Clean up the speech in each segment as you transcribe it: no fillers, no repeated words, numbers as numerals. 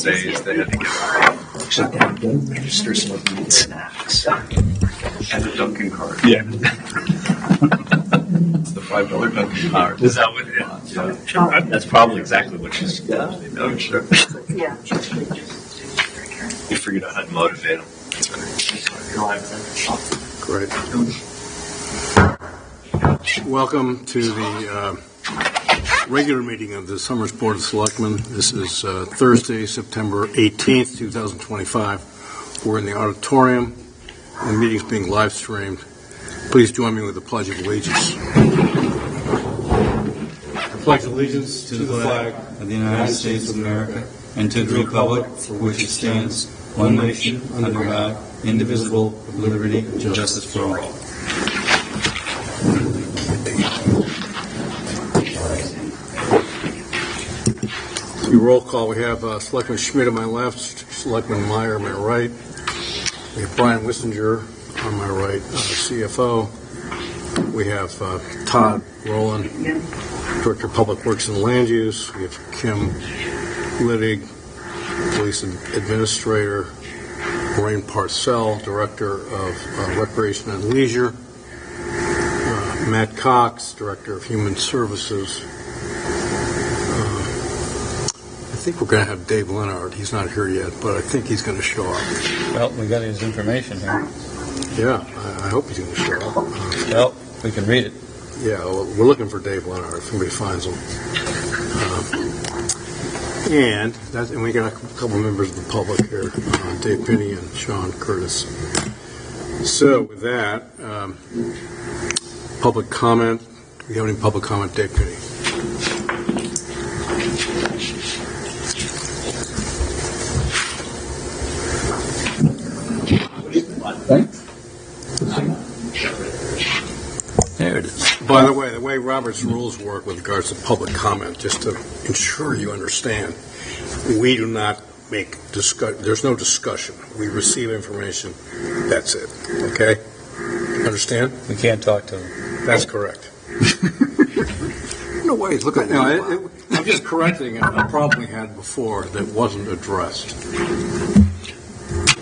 days they had to get register some of the snacks and a Dunkin' card. Yeah. The $5 Dunkin' card. Is that what? Yeah. That's probably exactly what she's. I'm sure. Yeah. You figured out how to motivate them. Great. Welcome to the regular meeting of the Summers Board of Selectmen. This is Thursday, September 18th, 2025. We're in the auditorium. The meeting's being live streamed. Please join me with the Pledge of Allegiance. I pledge allegiance to the flag of the United States of America and to the republic for which it stands, one nation, under God, indivisible, with liberty and justice for all. Roll call. We have Selectman Schmidt on my left, Selectman Meyer on my right. We have Brian Wissinger on my right, CFO. We have Todd Rowland, Director of Public Works and Land Use. We have Kim Littig, Police Administrator. Maureen Parcell, Director of Recreation and Leisure. Matt Cox, Director of Human Services. I think we're going to have Dave Leonard. He's not here yet, but I think he's going to show up. Well, we got his information here. Yeah, I hope he's going to show up. Well, we can read it. Yeah, well, we're looking for Dave Leonard if somebody finds him. And we got a couple members of the public here, Dave Pinney and Sean Curtis. So with that, public comment. Do we have any public comment, Dave Pinney? There it is. By the way Robert's rules work with regards to public comment, just to ensure you understand, we do not make there's no discussion. We receive information. That's it. Okay? Understand? We can't talk to them. That's correct. No ways. Look at No, I'm just correcting a problem we had before that wasn't addressed.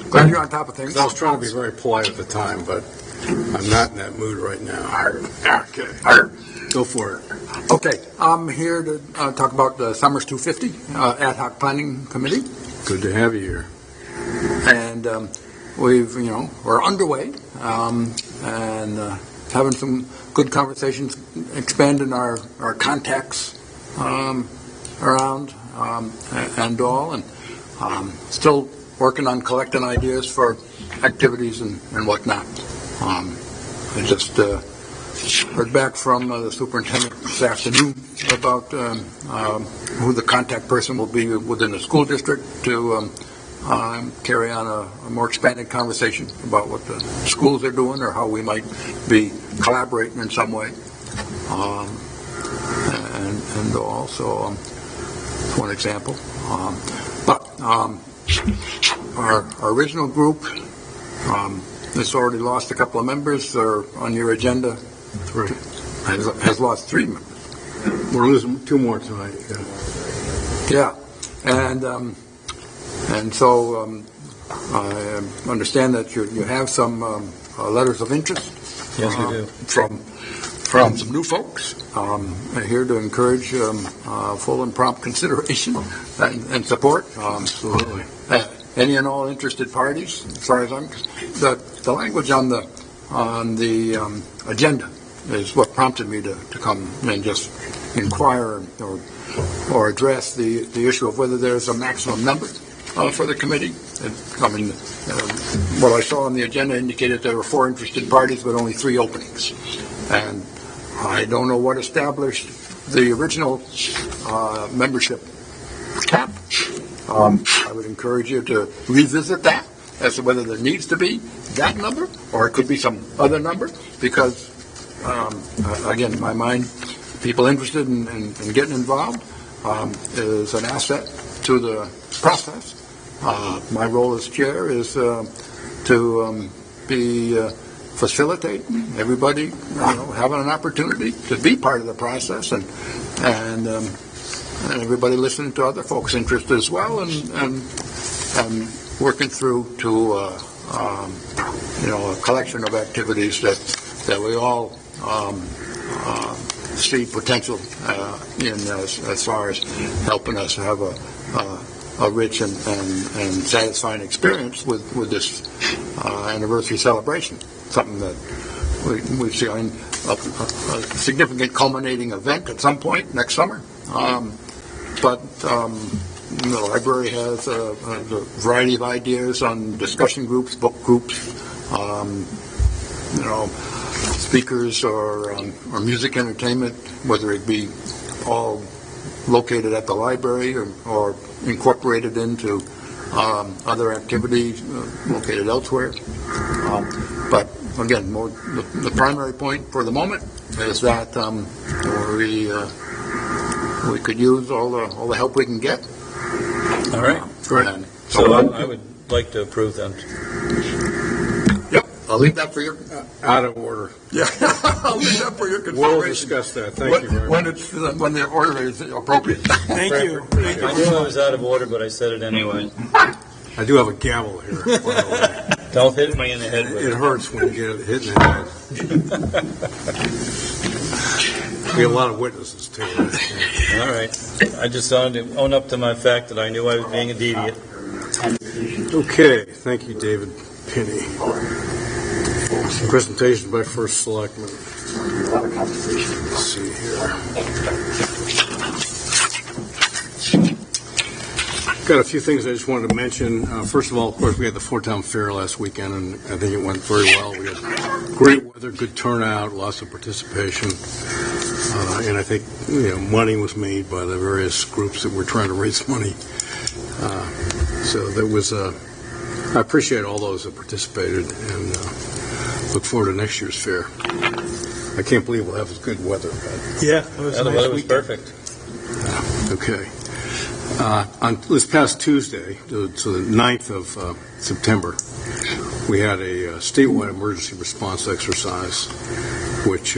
Glad you're on top of things. I was trying to be very polite at the time, but I'm not in that mood right now. Okay. Go for it. Okay. I'm here to talk about the Summers 250 Ad Hoc Planning Committee. Good to have you here. And we're underway and having some good conversations, expanding our contacts around and all, and still working on collecting ideas for activities and whatnot. I just heard back from the superintendent this afternoon about who the contact person will be within the school district to carry on a more expanded conversation about what the schools are doing or how we might be collaborating in some way. And also, that's one example. But our original group, it's already lost a couple of members. They're on your agenda. Three. Has lost 3 members. We're losing 2 more tonight. Yeah. And so I understand that you have some letters of interest. Yes, we do. From some new folks. Here to encourage full and prompt consideration and support. Absolutely. Any and all interested parties, as far as I'm concerned. The language on the agenda is what prompted me to come and just inquire or address the issue of whether there's a maximum number for the committee. What I saw on the agenda indicated there were 4 interested parties, but only 3 openings. And I don't know what established the original membership cap. I would encourage you to revisit that as to whether there needs to be that number or it could be some other number, because again, in my mind, people interested in getting involved is an asset to the process. My role as chair is to be facilitating everybody, having an opportunity to be part of the process and everybody listening to other folks' interests as well, and working through to a collection of activities that we all see potential in as far as helping us have a rich and satisfying experience with this anniversary celebration. Something that we see a significant culminating event at some point next summer. But the library has a variety of ideas on discussion groups, book groups, speakers or music entertainment, whether it be all located at the library or incorporated into other activities located elsewhere. But again, the primary point for the moment is that we could use all the help we can get. All right. Great. So I would like to approve them. Yep. I'll leave that for your. Out of order. Yeah. I'll leave that for your consideration. We'll discuss that. Thank you very much. When the order is appropriate. Thank you. I knew I was out of order, but I said it anyway. I do have a gavel here. By the way. Don't hit me in the head with It it. hurts when you get it hit in the head. We have a lot of witnesses, too. All right. I just wanted to own up to my fact that I knew I was being a deviant. Okay, thank you, David Penny. Presentation by First Selectman. Let's see here. Got a few things I just wanted to mention. First of all, of course, we had the Fort-Town Fair last weekend, and I think it went very well. We had great weather, good turnout, lots of participation, and I think money was made by the various groups that were trying to raise money. So there was I appreciate all those that participated, and look forward to next year's fair. I can't believe we'll have good weather. But Yeah, it was The nice weather was weekend. perfect. okay. On this past Tuesday, so the 9th of September, we had a statewide emergency response exercise, which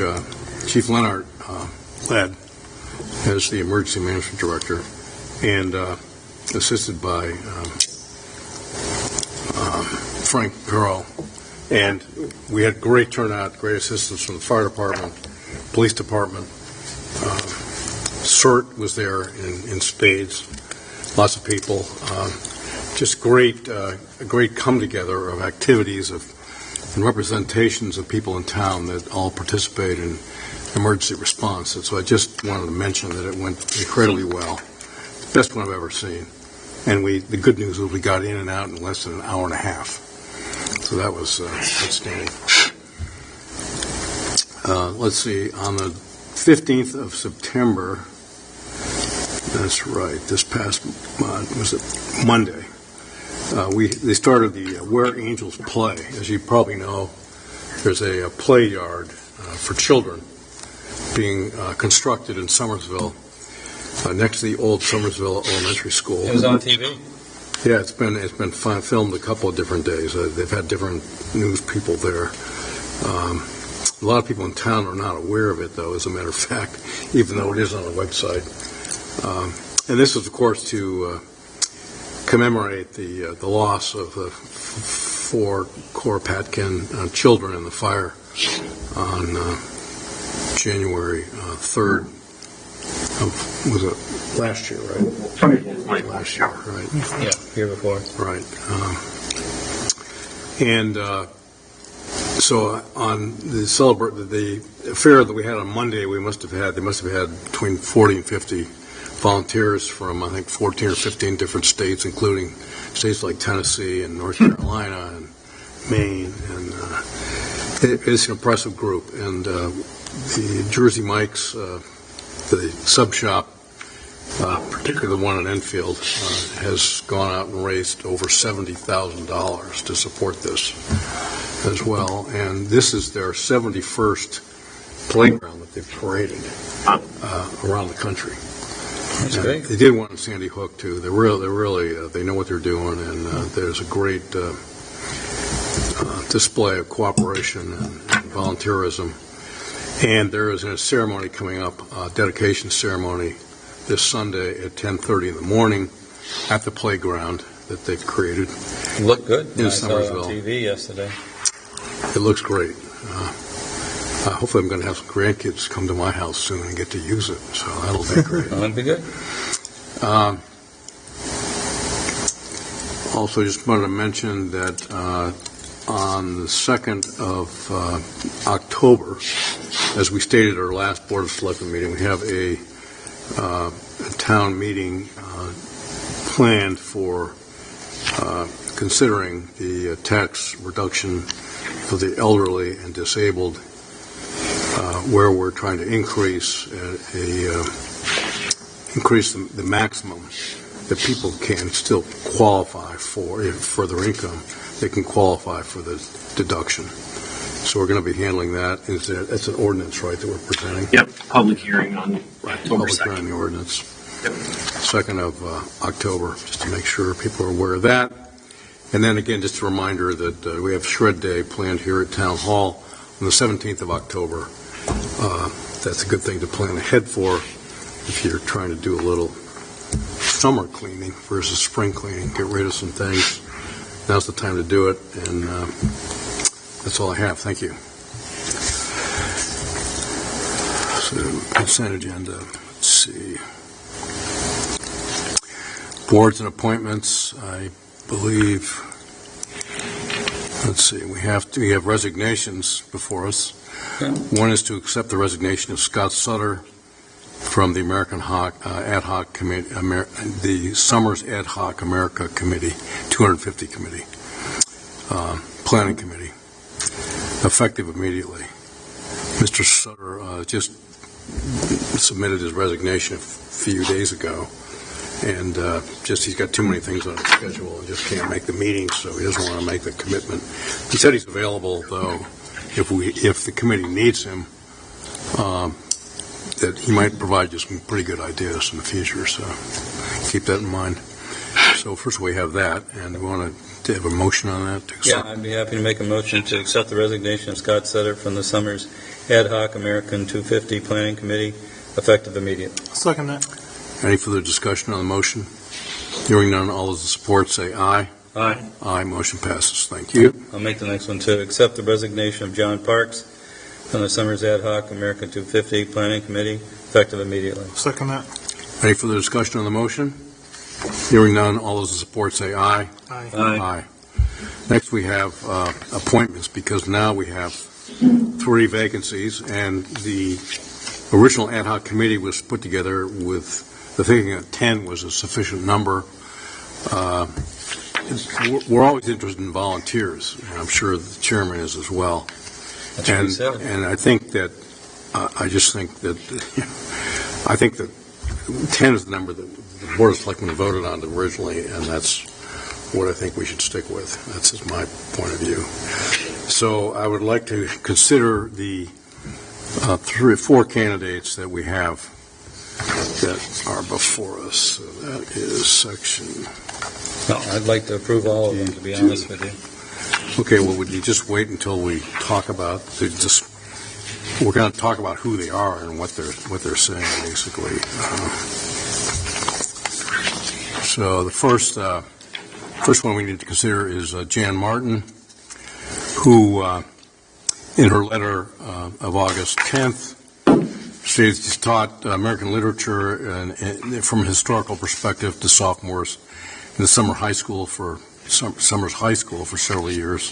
Chief Leonard led as the emergency management director, and assisted by Frank Perot. And we had great turnout, great assistance from the fire department, police department. CERT was there in spades. Lots of people. Just a great come together of activities and representations of people in town that all participate in emergency response. And so I just wanted to mention that it went incredibly well. Best one I've ever seen. And the good news was we got in and out in less than an hour and a half. So that was outstanding. Let's see, on the 15th of September, that's right, this past, was it Monday, they started the Where Angels Play. As you probably know, there's a play yard for children being constructed in Somersville, next to the old Somersville Elementary School. It was on TV. Yeah, it's been filmed a couple of different days. They've had different news people there. A lot of people in town are not aware of it, though, as a matter of fact, even though it is on the website. And this is, of course, to commemorate the loss of the 4 Koropatkine children in the fire on January 3rd. Was it last year, right? Last year, right? Yeah, here before. Right. And so on the fair that we had on Monday, they must have had between 40 and 50 volunteers from, I think, 14 or 15 different states, including states like Tennessee and North Carolina and Maine. And it's an impressive group. And the Jersey Mike's, the sub shop, particularly the one in Enfield, has gone out and raised over $70,000 to support this as well. And this is their 71st playground that they've paraded around the country. That's great. They did one in Sandy Hook too. They really they know what they're doing, and there's a great display of cooperation and volunteerism. And there is a ceremony coming up, a dedication ceremony this Sunday at 10:30 in the morning at the playground that they've created. Looked good. In I saw it Somersville. on TV yesterday. It looks great. Hopefully I'm going to have some grandkids come to my house soon and get to use it, so that'll be great. That'd be good. Also, just wanted to mention that on the 2nd of October, as we stated at our last Board of Selectmen meeting, we have a town meeting planned for considering the tax reduction for the elderly and disabled, where we're trying to increase the maximum that people can still qualify for. For their income, they can qualify for the deduction. So we're going to be handling that. It's an ordinance, right, that we're presenting? Yep, public hearing on October Public 2nd. hearing the ordinance. Yep. 2nd of October, just to make sure people are aware of that. And then again, just a reminder that we have Shred Day planned here at Town Hall on the 17th of October. That's a good thing to plan ahead for if you're trying to do a little summer cleaning versus spring cleaning, get rid of some things. Now's the time to do it, and that's all I have. Thank you. So, consent agenda. Let's see. Boards and appointments, I believe. Let's see. We have resignations before us. Okay. One is to accept the resignation of Scott Sutter from the American Ad Hoc Committee, the Summers Ad Hoc America Committee, 250 Committee, Planning Committee, effective immediately. Mr. Sutter just submitted his resignation a few days ago, and he's got too many things on his schedule and just can't make the meetings, so he doesn't want to make the commitment. He said he's available, though, if the committee needs him, that he might provide you some pretty good ideas in the future, so keep that in mind. So first we have that, and we want to have a motion on that. Yeah, I'd be happy to make a motion to accept the resignation of Scott Sutter from the Summers Ad Hoc American 250 Planning Committee, effective immediately. Second that. Any further discussion on the motion? Hearing none, all those in support say aye. Aye. Aye, motion passes. Thank you. I'll make the next one to accept the resignation of John Parks from the Summers Ad Hoc American 250 Planning Committee, effective immediately. Second that. Any further discussion on the motion? Hearing none, all those in support say aye. Aye. Aye. Next, we have appointments, because now we have 3 vacancies, and the original ad hoc committee was put together with the thinking that 10 was a sufficient number. We're always interested in volunteers, and I'm sure the chairman is as well. That's what he said. And I think that, I think that 10 is the number that the Board of Selectmen voted on originally, and that's what I think we should stick with. That's just my point of view. So I would like to consider the 3 or 4 candidates that we have that are before us. So that is section... No, I'd like to approve all of them, to be honest with you. Okay, well, would you just wait until we talk about, we're going to talk about who they are and what they're saying, basically. So the first one we need to consider is Jan Martin, who, in her letter of August 10th, she's taught American literature and from a historical perspective to sophomores in the Summers High School for several years.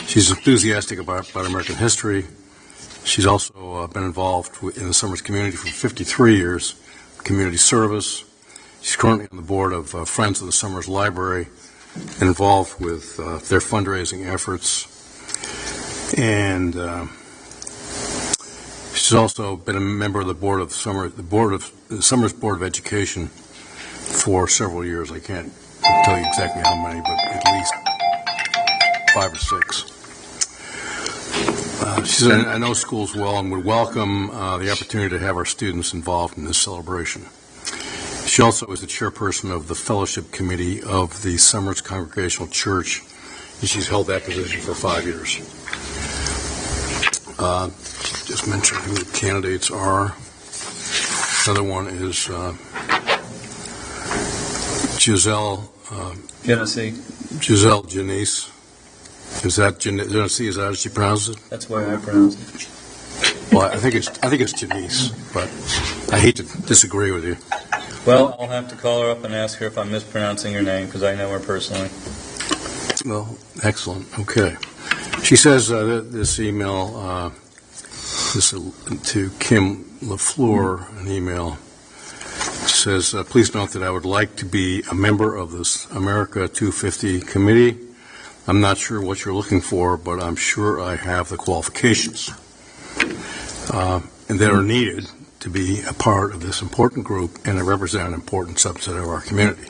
She's enthusiastic about American history. She's also been involved in the Summers community for 53 years, community service. She's currently on the board of Friends of the Summers Library and involved with their fundraising efforts. And she's also been a member of the board of the Summers Board of Education for several years. I can't tell you exactly how many, but at least 5 or 6. She said, I know schools well and would welcome the opportunity to have our students involved in this celebration. She also is the chairperson of the Fellowship Committee of the Summers Congregational Church, and she's held that position for 5 years. Just mention who the candidates are. Another one is Giselle, Genesee, Giselle Janice. Is that Genesee? Is that how she pronounces it? that's the way I pronounce it. Well, I think it's Janice, but I hate to disagree with you. Well, I'll have to call her up and ask her if I'm mispronouncing her name, because I know her personally. Well, excellent. Okay. She says this email, this to Kim LaFleur, an email, says, please note that I would like to be a member of this America 250 committee. I'm not sure what you're looking for, but I'm sure I have the qualifications and that are needed to be a part of this important group and to represent an important subset of our community.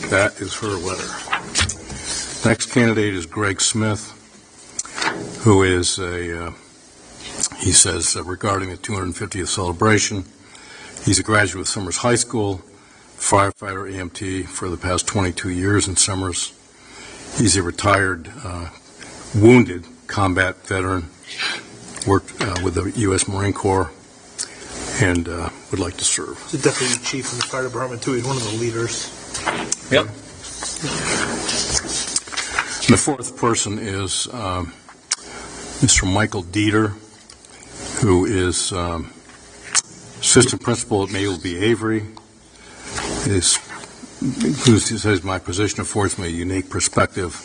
That is her letter. Next candidate is Greg Smith, who is he says, regarding the 250th celebration, he's a graduate of Summers High School, firefighter EMT for the past 22 years in Summers. He's a retired, wounded combat veteran, worked with the U.S. Marine Corps, and would like to serve. He's a deputy chief in the fire department, too. He's one of the leaders. Yep. The fourth person is Mr. Michael Dieter, who is assistant principal at Mayville B. Avery. He says, my position affords me a unique perspective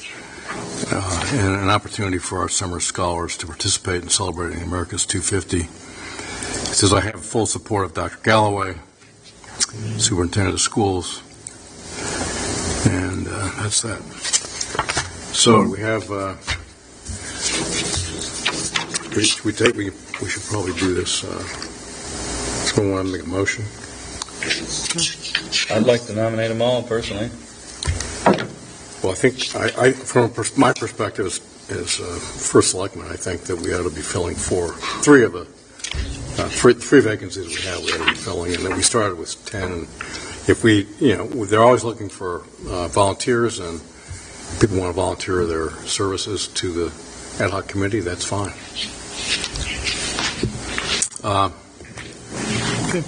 and an opportunity for our summer scholars to participate in celebrating America's 250. He says, I have full support of Dr. Galloway, superintendent of schools, and that's that. So we have, we should probably do this. Someone want to make a motion? I'd like to nominate them all, personally. Well, I think, from my perspective as first selectman, I think that we ought to be filling three vacancies we have, we ought to be filling, and then we started with 10. And if they're always looking for volunteers, and people want to volunteer their services to the ad hoc committee, that's fine.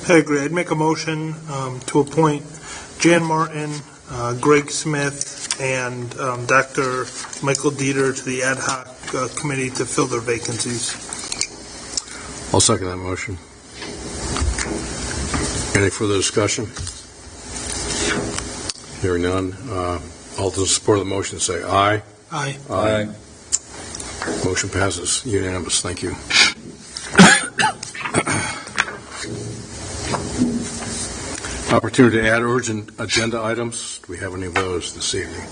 Pedigree, I'd make a motion to appoint Jan Martin, Greg Smith, and Dr. Michael Dieter to the ad hoc committee to fill their vacancies. I'll second that motion. Any further discussion? Hearing none. All those in support of the motion say aye. Aye. Aye. Motion passes unanimous. Thank you. Opportunity to add urgent agenda items. Do we have any of those this evening?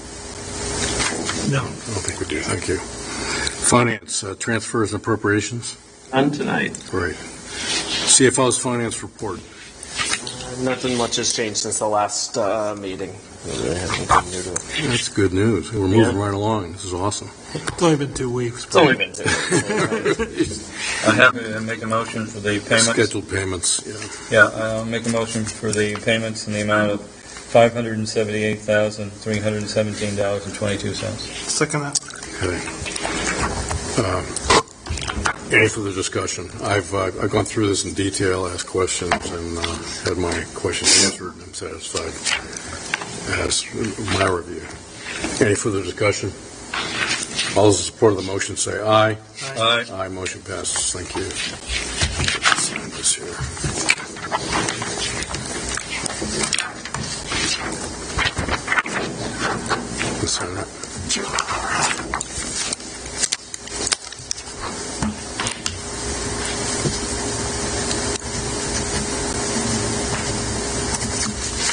No. I don't think we do. Thank you. Finance, transfers and appropriations. None tonight. Great. CFO's finance report. Nothing much has changed since the last meeting. Really hasn't been new to it. That's good news. We're moving right along. This is awesome. It's only been 2 weeks. It's only been 2 weeks. I have to make a motion for the payments. Scheduled payments. Yeah, I'll make a motion for the payments in the amount of $578,317.22. Second that. Okay. Any further discussion? I've gone through this in detail, asked questions, and had my questions answered. I'm satisfied as my review. Any further discussion? All those in support of the motion say aye. Aye. Aye. Motion passes. Thank you. Let's sign this here. Let's sign that.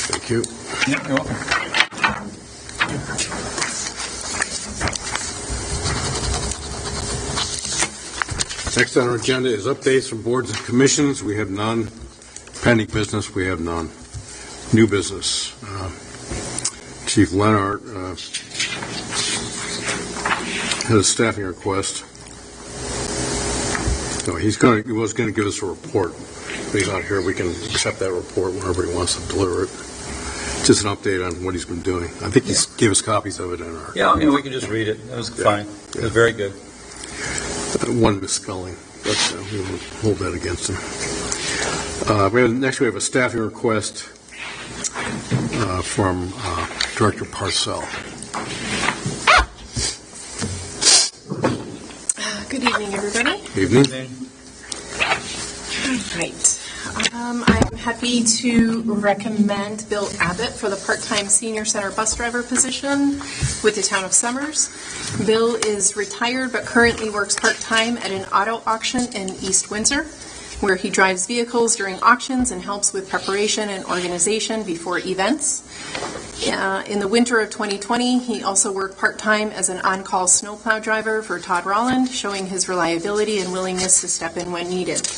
Thank you. Yeah, you're welcome. Next on our agenda is updates from boards and commissions. We have none. Pending business, we have none. New business. Chief Leonard had a staffing request. No, he was going to give us a report. But he's not here. We can accept that report whenever he wants to deliver it. Just an update on what he's been doing. I think he gave us copies of it in our... Yeah, we can just read it. That was fine. It was very good. One misspelling, but we won't hold that against him. Next, we have a staffing request from Director Parcell. Good evening, everybody. Evening. Right. I'm happy to recommend Bill Abbott for the part-time senior center bus driver position with the town of Summers. Bill is retired but currently works part-time at an auto auction in East Windsor, where he drives vehicles during auctions and helps with preparation and organization before events. In the winter of 2020, he also worked part-time as an on-call snowplow driver for Todd Rolland, showing his reliability and willingness to step in when needed.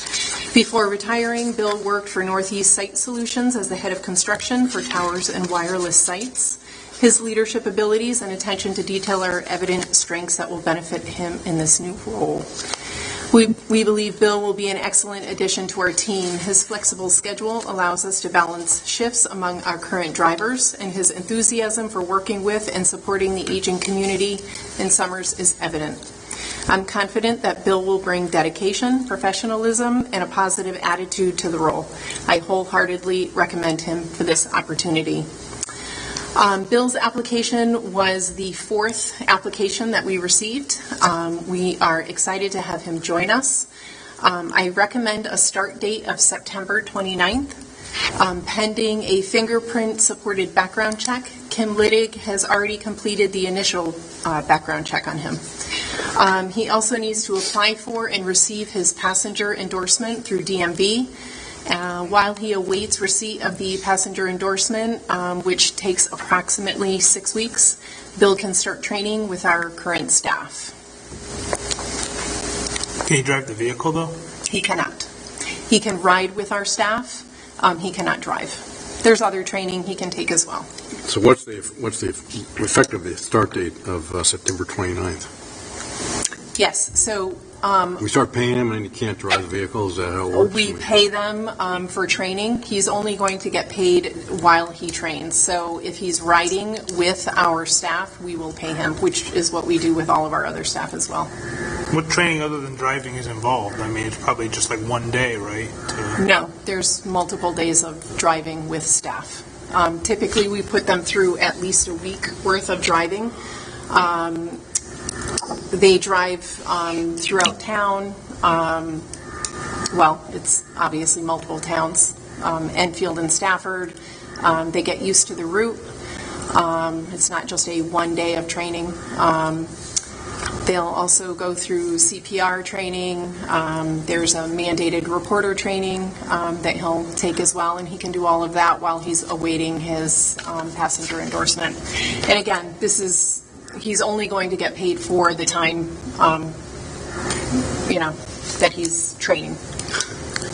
Before retiring, Bill worked for Northeast Site Solutions as the head of construction for towers and wireless sites. His leadership abilities and attention to detail are evident strengths that will benefit him in this new role. We believe Bill will be an excellent addition to our team. His flexible schedule allows us to balance shifts among our current drivers, and his enthusiasm for working with and supporting the aging community in Summers is evident. I'm confident that Bill will bring dedication, professionalism, and a positive attitude to the role. I wholeheartedly recommend him for this opportunity. Bill's application was the fourth application that we received. We are excited to have him join us. I recommend a start date of September 29th. Pending a fingerprint-supported background check, Kim Littig has already completed the initial background check on him. He also needs to apply for and receive his passenger endorsement through DMV. While he awaits receipt of the passenger endorsement, which takes approximately 6 weeks, Bill can start training with our current staff. Can he drive the vehicle, though? He cannot. He can ride with our staff. He cannot drive. There's other training he can take as well. So what's the effective start date of September 29th? Yes, so We start paying him and he can't drive the vehicle? Is that how it works? we pay them for training. He's only going to get paid while he trains. So if he's riding with our staff, we will pay him, which is what we do with all of our other staff as well. What training other than driving is involved? I mean, it's probably just like one day, right? No, there's multiple days of driving with staff. Typically, we put them through at least a week worth of driving. They drive throughout town. Well, it's obviously multiple towns, Enfield and Stafford. They get used to the route. It's not just a one day of training. They'll also go through CPR training. There's a mandated reporter training that he'll take as well, and he can do all of that while he's awaiting his passenger endorsement. And again, he's only going to get paid for the time, that he's training.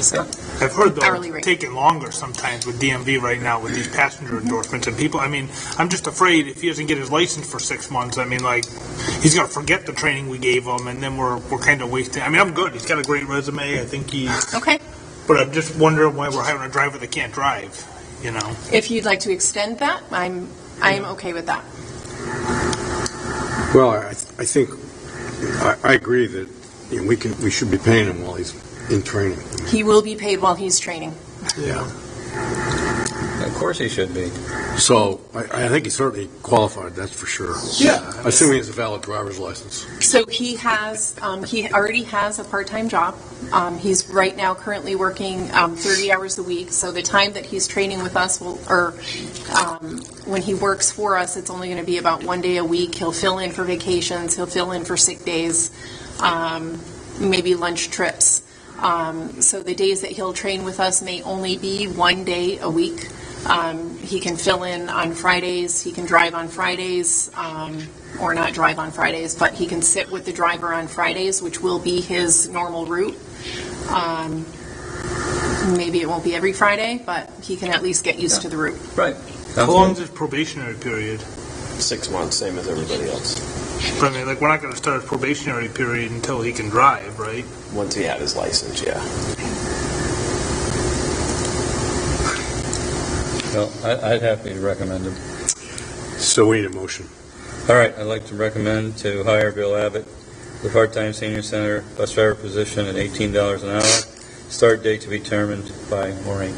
So, I've heard though hourly it's rate. taking longer sometimes with DMV right now with these passenger endorsements and people. I mean, I'm just afraid if he doesn't get his license for 6 months, I mean, like he's gonna forget the training we gave him, and then we're kind of wasting. I mean, I'm good. He's got a great resume. I think he's Okay. But I'm just wondering why we're having a driver that can't drive. If you'd like to extend that, I'm okay with that. Well, I think, I agree that we should be paying him while he's in training. He will be paid while he's training. Yeah. Of course he should be. So I think he's certainly qualified, that's for sure. Yeah. Assuming he has a valid driver's license. So he already has a part-time job. He's right now currently working 30 hours a week. So the time that he's training with us when he works for us, it's only going to be about 1 day a week. He'll fill in for vacations. He'll fill in for sick days, maybe lunch trips. So the days that he'll train with us may only be 1 day a week. He can fill in on Fridays. He can drive on Fridays, or not drive on Fridays, but he can sit with the driver on Fridays, which will be his normal route. Maybe it won't be every Friday, but he can at least get used to the route. Right. How long is his probationary period? 6 months, same as everybody else. But I mean, like we're not going to start his probationary period until he can drive, right? Once he had his license, yeah. Well, I'd happily recommend him. So we need a motion. All right, I'd like to recommend to hire Bill Abbott for part-time senior center bus driver position at $18 an hour. Start date to be determined by Maureen.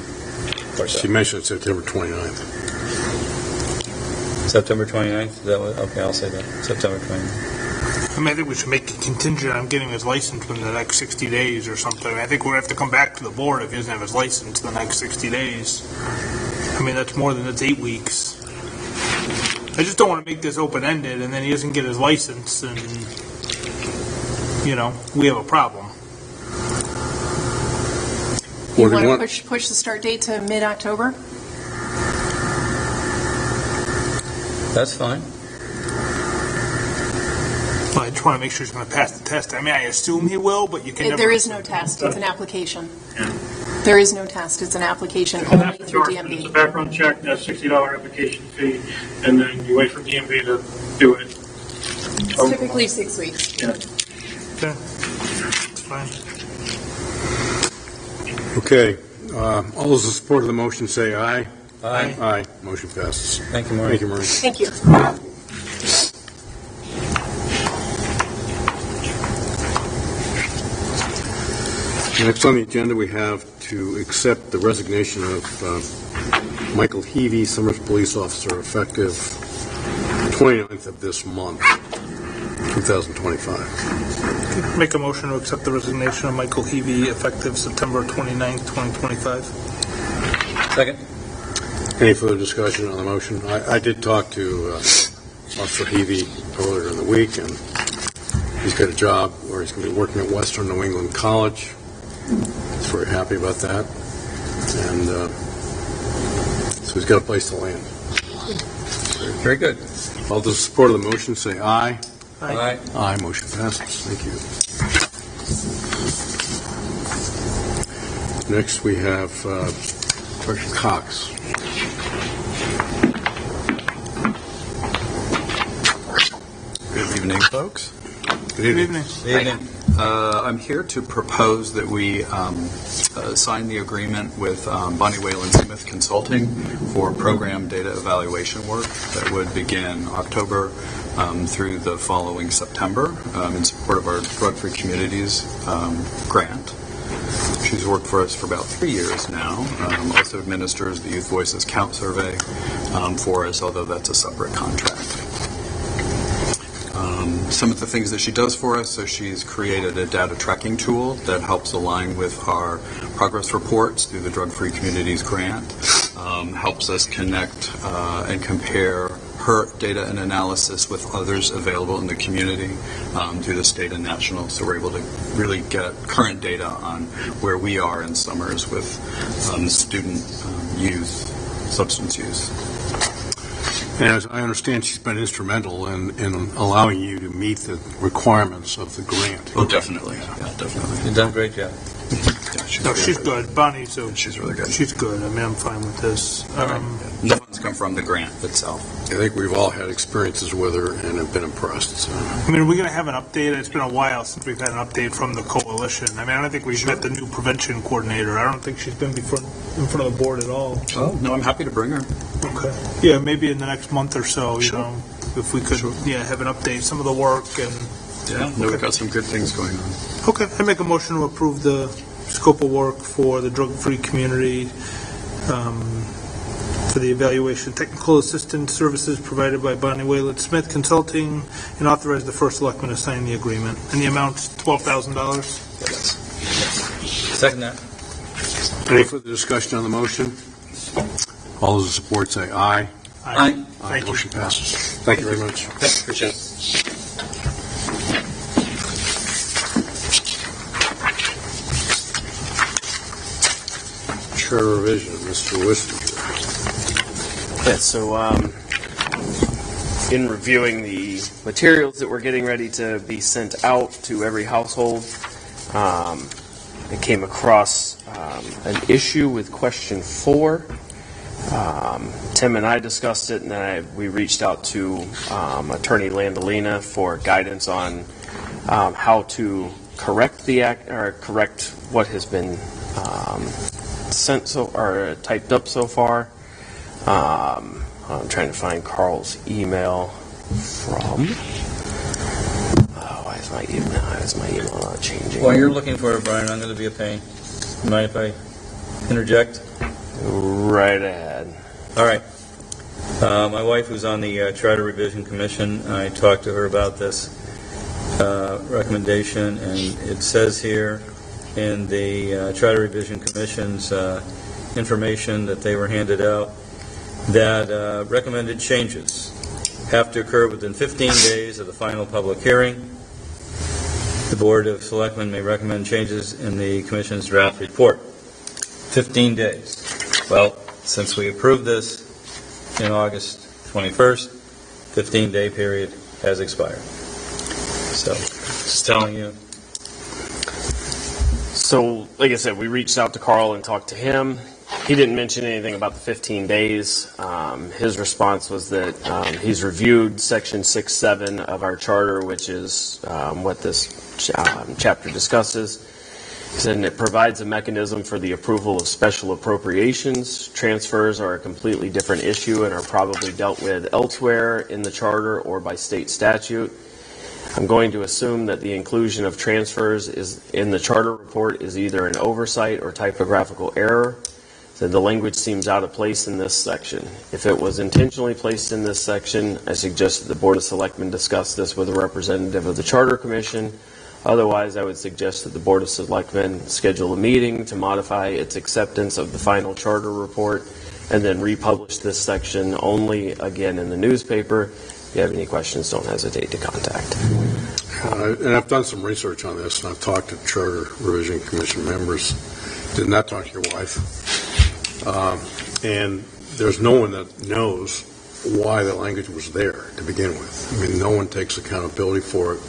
She mentioned September 29th. September 29th, is that what, okay, I'll say that, September 29th. I mean, I think we should make it contingent on getting his license within the next 60 days or something. I think we'll have to come back to the board if he doesn't have his license in the next 60 days. I mean, that's more than, that's 8 weeks. I just don't want to make this open-ended and then he doesn't get his license and, you know, we have a problem. You What do you want want? to push the start date to mid-October? That's fine. Well, I just want to make sure he's going to pass the test. I mean, I assume he will, but you can never... There is no test, it's an application. There is no test, it's an application only through It's a DMV. background check, a $60 application fee, and then you wait for DMV to do it. It's typically 6 weeks. Yeah. Okay. Fine. Okay, all those in support of the motion say aye. Aye. Aye, motion passes. Thank you, Maureen. Thank you, Maureen. Thank you. Next on the agenda, we have to accept the resignation of Michael Heavey, Summers Police Officer, effective 29th of this month, 2025. Make a motion to accept the resignation of Michael Heavey effective September 29th, 2025. Second? Any further discussion on the motion? I did talk to Officer Heavey earlier in the week, and he's got a job where he's going to be working at Western New England College. He's very happy about that. And so he's got a place to land. Very good. All those in support of the motion say aye. Aye. Aye, motion passes. Thank you. Next, we have Director Cox. Good evening, folks. Good evening. Good evening. I'm here to propose that we sign the agreement with Bonnie Wayland Smith Consulting for program data evaluation work that would begin October through the following September in support of our Drug-Free Communities grant. She's worked for us for about 3 years now. Also administers the Youth Voices Count Survey for us, although that's a separate contract. Some of the things that she does for us, so she's created a data tracking tool that helps align with our progress reports through the Drug-Free Communities grant, helps us connect and compare her data and analysis with others available in the community through the state and national, so we're able to really get current data on where we are in Summers with student youth substance use. And as I understand, she's been instrumental in allowing you to meet the requirements of the grant. Oh, definitely. Yeah, definitely. You've done a great job. Yeah, She's good. Bonnie's She's really good. She's good. I mean, I'm fine with this. The funds come from the grant itself. I think we've all had experiences with her and have been impressed. So. I mean, are we going to have an update? It's been a while since we've had an update from the coalition. I mean, I don't think we've met the new prevention coordinator. I don't think she's been in front of the board at all. Oh, no, I'm happy to bring her. Okay. Yeah, maybe in the next month or so, you know, if we could, have an update, some of the work and... Yeah, no, we've got some good things going on. Okay, I make a motion to approve the scope of work for the drug-free community for the evaluation technical assistance services provided by Bonnie Wayland Smith Consulting and authorize the first selectman to sign the agreement. And the amount's $12,000? Yes. Second that. Any further discussion on the motion? All those in support say aye. Aye. Thank you. Motion passes. Thank you very much. Thanks, appreciate it. Chair revision, Mr. Wissinger. Yeah, so in reviewing the materials that we're getting ready to be sent out to every household, I came across an issue with question 4. Tim and I discussed it, and then we reached out to Attorney Landolina for guidance on how to correct the correct what has been sent or typed up so far. I'm trying to find Carl's email from. Why is my email not changing? While you're looking for it, Brian, I'm going to be a pain. Mind if I interject? right ahead. All right. My wife was on the Charter Revision Commission. I talked to her about this recommendation, and it says here in the Charter Revision Commission's information that they were handed out that recommended changes have to occur within 15 days of the final public hearing. The Board of Selectmen may recommend changes in the Commission's draft report. 15 days. Well, since we approved this in August 21st, 15-day period has expired. So, just telling you. So, like I said, we reached out to Carl and talked to him. He didn't mention anything about the 15 days. His response was that he's reviewed Section 6.7 of our charter, which is what this chapter discusses. He said it provides a mechanism for the approval of special appropriations. Transfers are a completely different issue and are probably dealt with elsewhere in the charter or by state statute. I'm going to assume that the inclusion of transfers in the charter report is either an oversight or typographical error. So the language seems out of place in this section. If it was intentionally placed in this section, I suggest that the Board of Selectmen discuss this with a representative of the Charter Commission. Otherwise, I would suggest that the Board of Selectmen schedule a meeting to modify its acceptance of the final charter report and then republish this section only again in the newspaper. If you have any questions, don't hesitate to contact. And I've done some research on this, and I've talked to Charter Revision Commission members. Did not talk to your wife. And there's no one that knows why the language was there to begin with. I mean, no one takes accountability for it.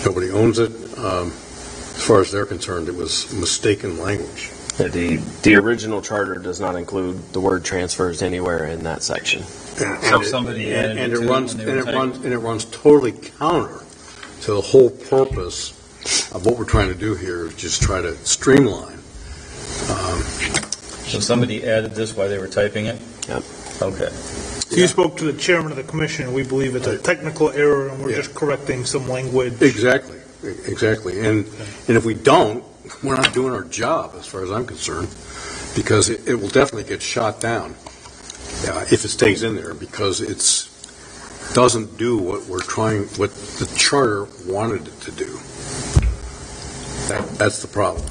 Nobody owns it. As far as they're concerned, it was mistaken language. The original charter does not include the word transfers anywhere in that section. And it runs totally counter to the whole purpose of what we're trying to do here, is just try to streamline. So somebody added this while they were typing it? Yep. Okay. So you spoke to the chairman of the commission, and we believe it's a technical error, and we're just correcting some language. Exactly. And if we don't, we're not doing our job, as far as I'm concerned, because it will definitely get shot down if it stays in there, because it doesn't do what the charter wanted it to do. That's the problem.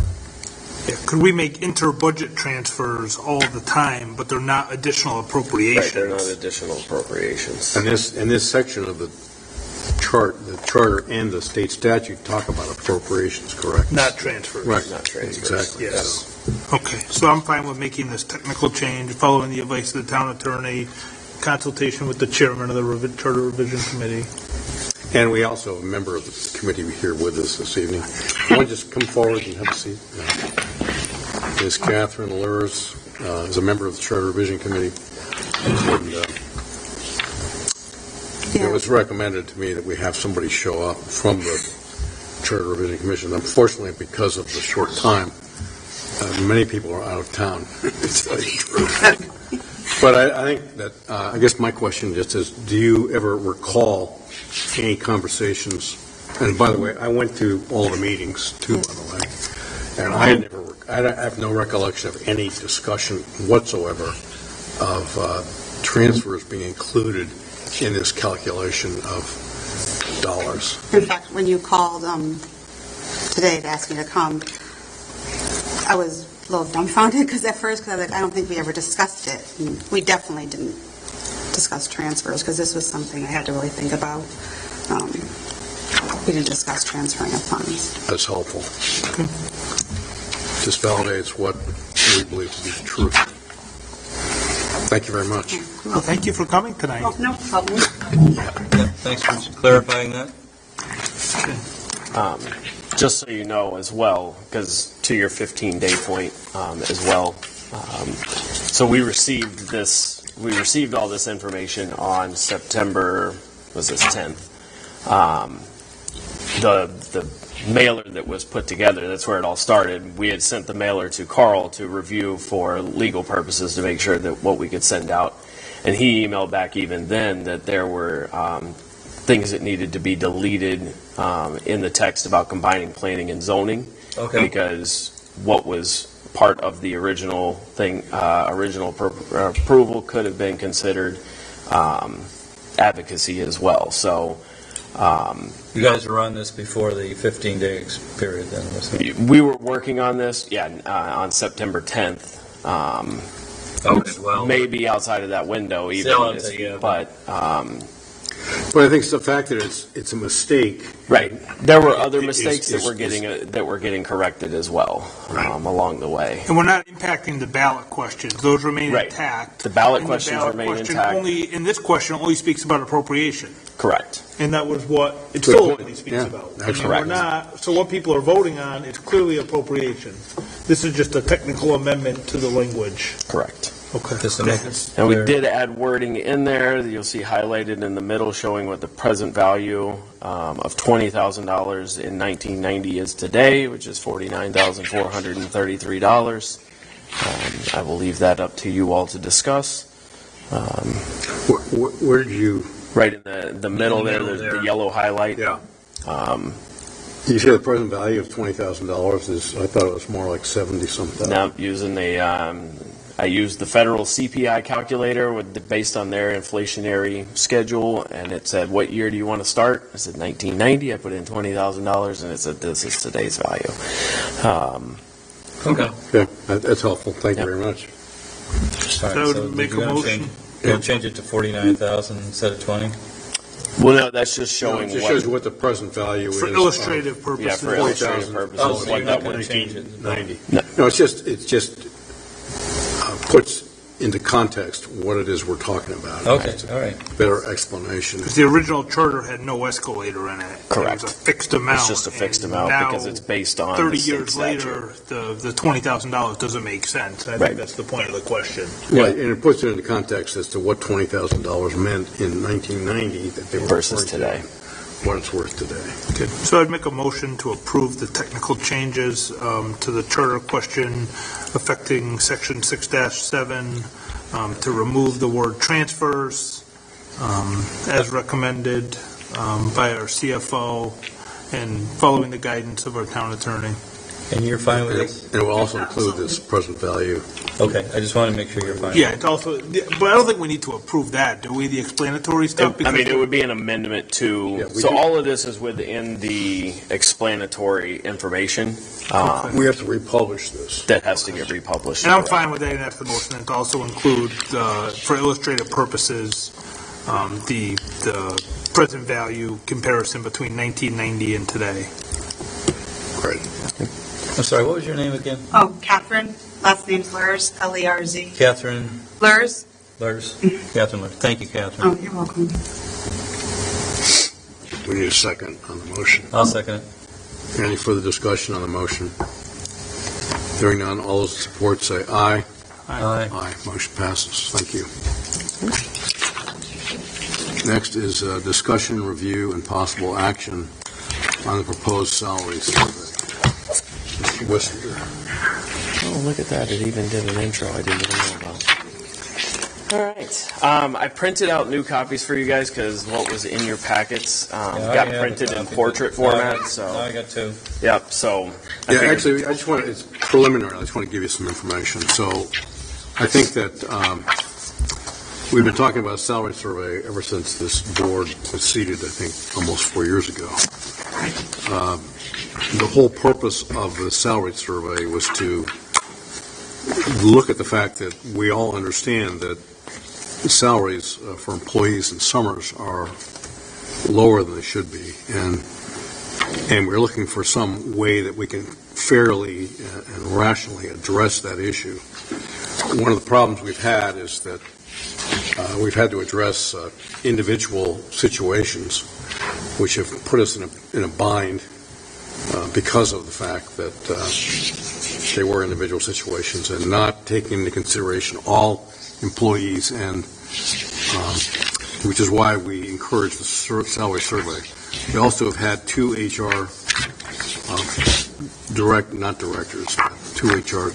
Yeah, could we make inter-budget transfers all the time, but they're not additional appropriations? Right, they're not additional appropriations. And this section of the charter and the state statute talk about appropriations, correct? Not transfers. Right. Not transfers. Exactly. Yes. Okay, so I'm fine with making this technical change, following the advice of the town attorney, consultation with the chairman of the Charter Revision Committee. And we also have a member of the committee here with us this evening. Want to just come forward and have a seat? Ms. Catherine Lurs is a member of the Charter Revision Committee. And, it was recommended to me that we have somebody show up from the Charter Revision Commission. Unfortunately, because of the short time, many people are out of town. It's true. But I think that, I guess my question just is, do you ever recall any conversations? And by the way, I went to all the meetings too, by the way, and I have no recollection of any discussion whatsoever of transfers being included in this calculation of dollars. In fact, when you called today to ask me to come, I was a little dumbfounded because I was like, I don't think we ever discussed it. And we definitely didn't discuss transfers because this was something I had to really think about. We didn't discuss transferring of funds. That's helpful. Just validates what we believe to be the truth. Thank you very much. Well, thank you for coming tonight. Oh, no problem. Thanks for clarifying that. Just so you know as well, because to your 15-day point as well, so we received all this information on September, was this 10th? The mailer that was put together, that's where it all started. We had sent the mailer to Carl to review for legal purposes to make sure that what we could send out. And he emailed back even then that there were things that needed to be deleted in the text about combining planning and zoning. Okay. Because what was part of the original thing, approval could have been considered advocacy as well. So You guys were on this before the 15-day period then, wasn't it? we were working on this, on September 10th. Okay, well. Maybe outside of that window even, Still, I'd say, yeah. but But I think it's the fact that it's a mistake. right. There were other Is- mistakes is- that were getting corrected as well along the way. And we're not impacting the ballot questions. Those remain Right. intact. The ballot And questions ballot remain question intact. And this question only speaks about appropriation. Correct. And that was what it Good solely point. speaks Yeah, about. that's And we're correct. not, so what people are voting on, it's clearly appropriation. This is just a technical amendment to the language. Correct. Okay. Just to make it And we clear. did add wording in there that you'll see highlighted in the middle showing what the present value of $20,000 in 1990 is today, which is $49,433. I will leave that up to you all to discuss. Where did you, Right in the middle there, middle there's there. the yellow highlight. you say the present value of $20,000 is, I thought it was more like 70-something. Now, using I used the federal CPI calculator based on their inflationary schedule, and it said, what year do you want to start? I said 1990. I put in $20,000, and it said this is today's value. Okay. Yeah, that's helpful. Thank you Yep. very much. All So I right, would so make you're a gonna motion. change- You're going to change it to 49,000 instead of 20? Well, no, that's just showing It just what, shows you what the present value is. For illustrative yeah, purposes. for illustrative purposes, Oh, so what you're that not would going to change it? 90. No. No, it just puts into context what it is we're talking about. Okay, all right. Better explanation. Because the original charter had no escalator in it. Correct. It was a fixed amount. It's just a fixed and amount now, because it's based on 30 the state years statute. later, the $20,000 doesn't make sense. I Right. think that's the point of the question. Right, and it puts it into context as to what $20,000 meant in 1990 that they were Versus referring to, today. what it's worth today. Good. So I'd make a motion to approve the technical changes to the charter question affecting section 6-7, to remove the word transfers, as recommended by our CFO and following the guidance of our town attorney. And you're fine with this? And it will also include this present value. Okay, I just want to make sure you're fine. Yeah, it's also, but I don't think we need to approve that, do we, the explanatory stuff? I mean, it would be an amendment Yeah, to, we so do- all of this is within the explanatory information We have to republish this. that has to get republished. And I'm fine with that, and that's the motion, and to also include, for illustrative purposes, the present value comparison between 1990 and today. Great. I'm sorry, what was your name again? Oh, Catherine, last name's Lurs, Lerz. Catherine Lurs? Lurs? Catherine Lurs. Thank you, Catherine. Oh, you're welcome. We need a second on the motion. I'll second it. Any further discussion on the motion? Hearing none, all those in support say aye. Aye. Aye, motion passes. Thank you. Next is discussion, review, and possible action on the proposed salary survey. Mr. Wissinger. Oh, look at that. It even did an intro I didn't even know about. All right. I printed out new copies for you guys because what was in your packets got printed in portrait format. Now So, I got two. yep. So, I Yeah, figured- actually, I just want, it's preliminary, I just want to give you some information. So I think that we've been talking about a salary survey ever since this board was seated, I think, almost 4 years ago. The whole purpose of the salary survey was to look at the fact that we all understand that salaries for employees in Summers are lower than they should be. And we're looking for some way that we can fairly and rationally address that issue. One of the problems we've had is that we've had to address individual situations which have put us in a bind because of the fact that they were individual situations and not taking into consideration all employees, and which is why we encourage the salary survey. We also have had two HR not directors, two HR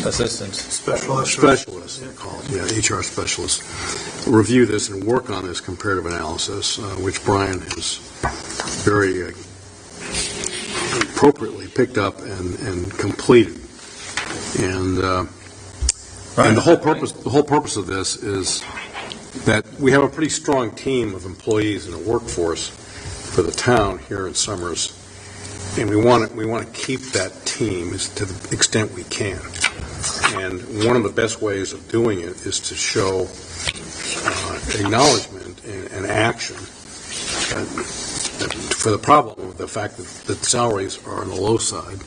Assistants. Specialists. they call it, HR specialists, review this and work on this comparative analysis, which Brian has very appropriately picked up and completed. And the whole purpose of this is that we have a pretty strong team of employees in the workforce for the town here in Summers, and we want to keep that team to the extent we can. And one of the best ways of doing it is to show acknowledgement and action for the problem of the fact that salaries are on the low side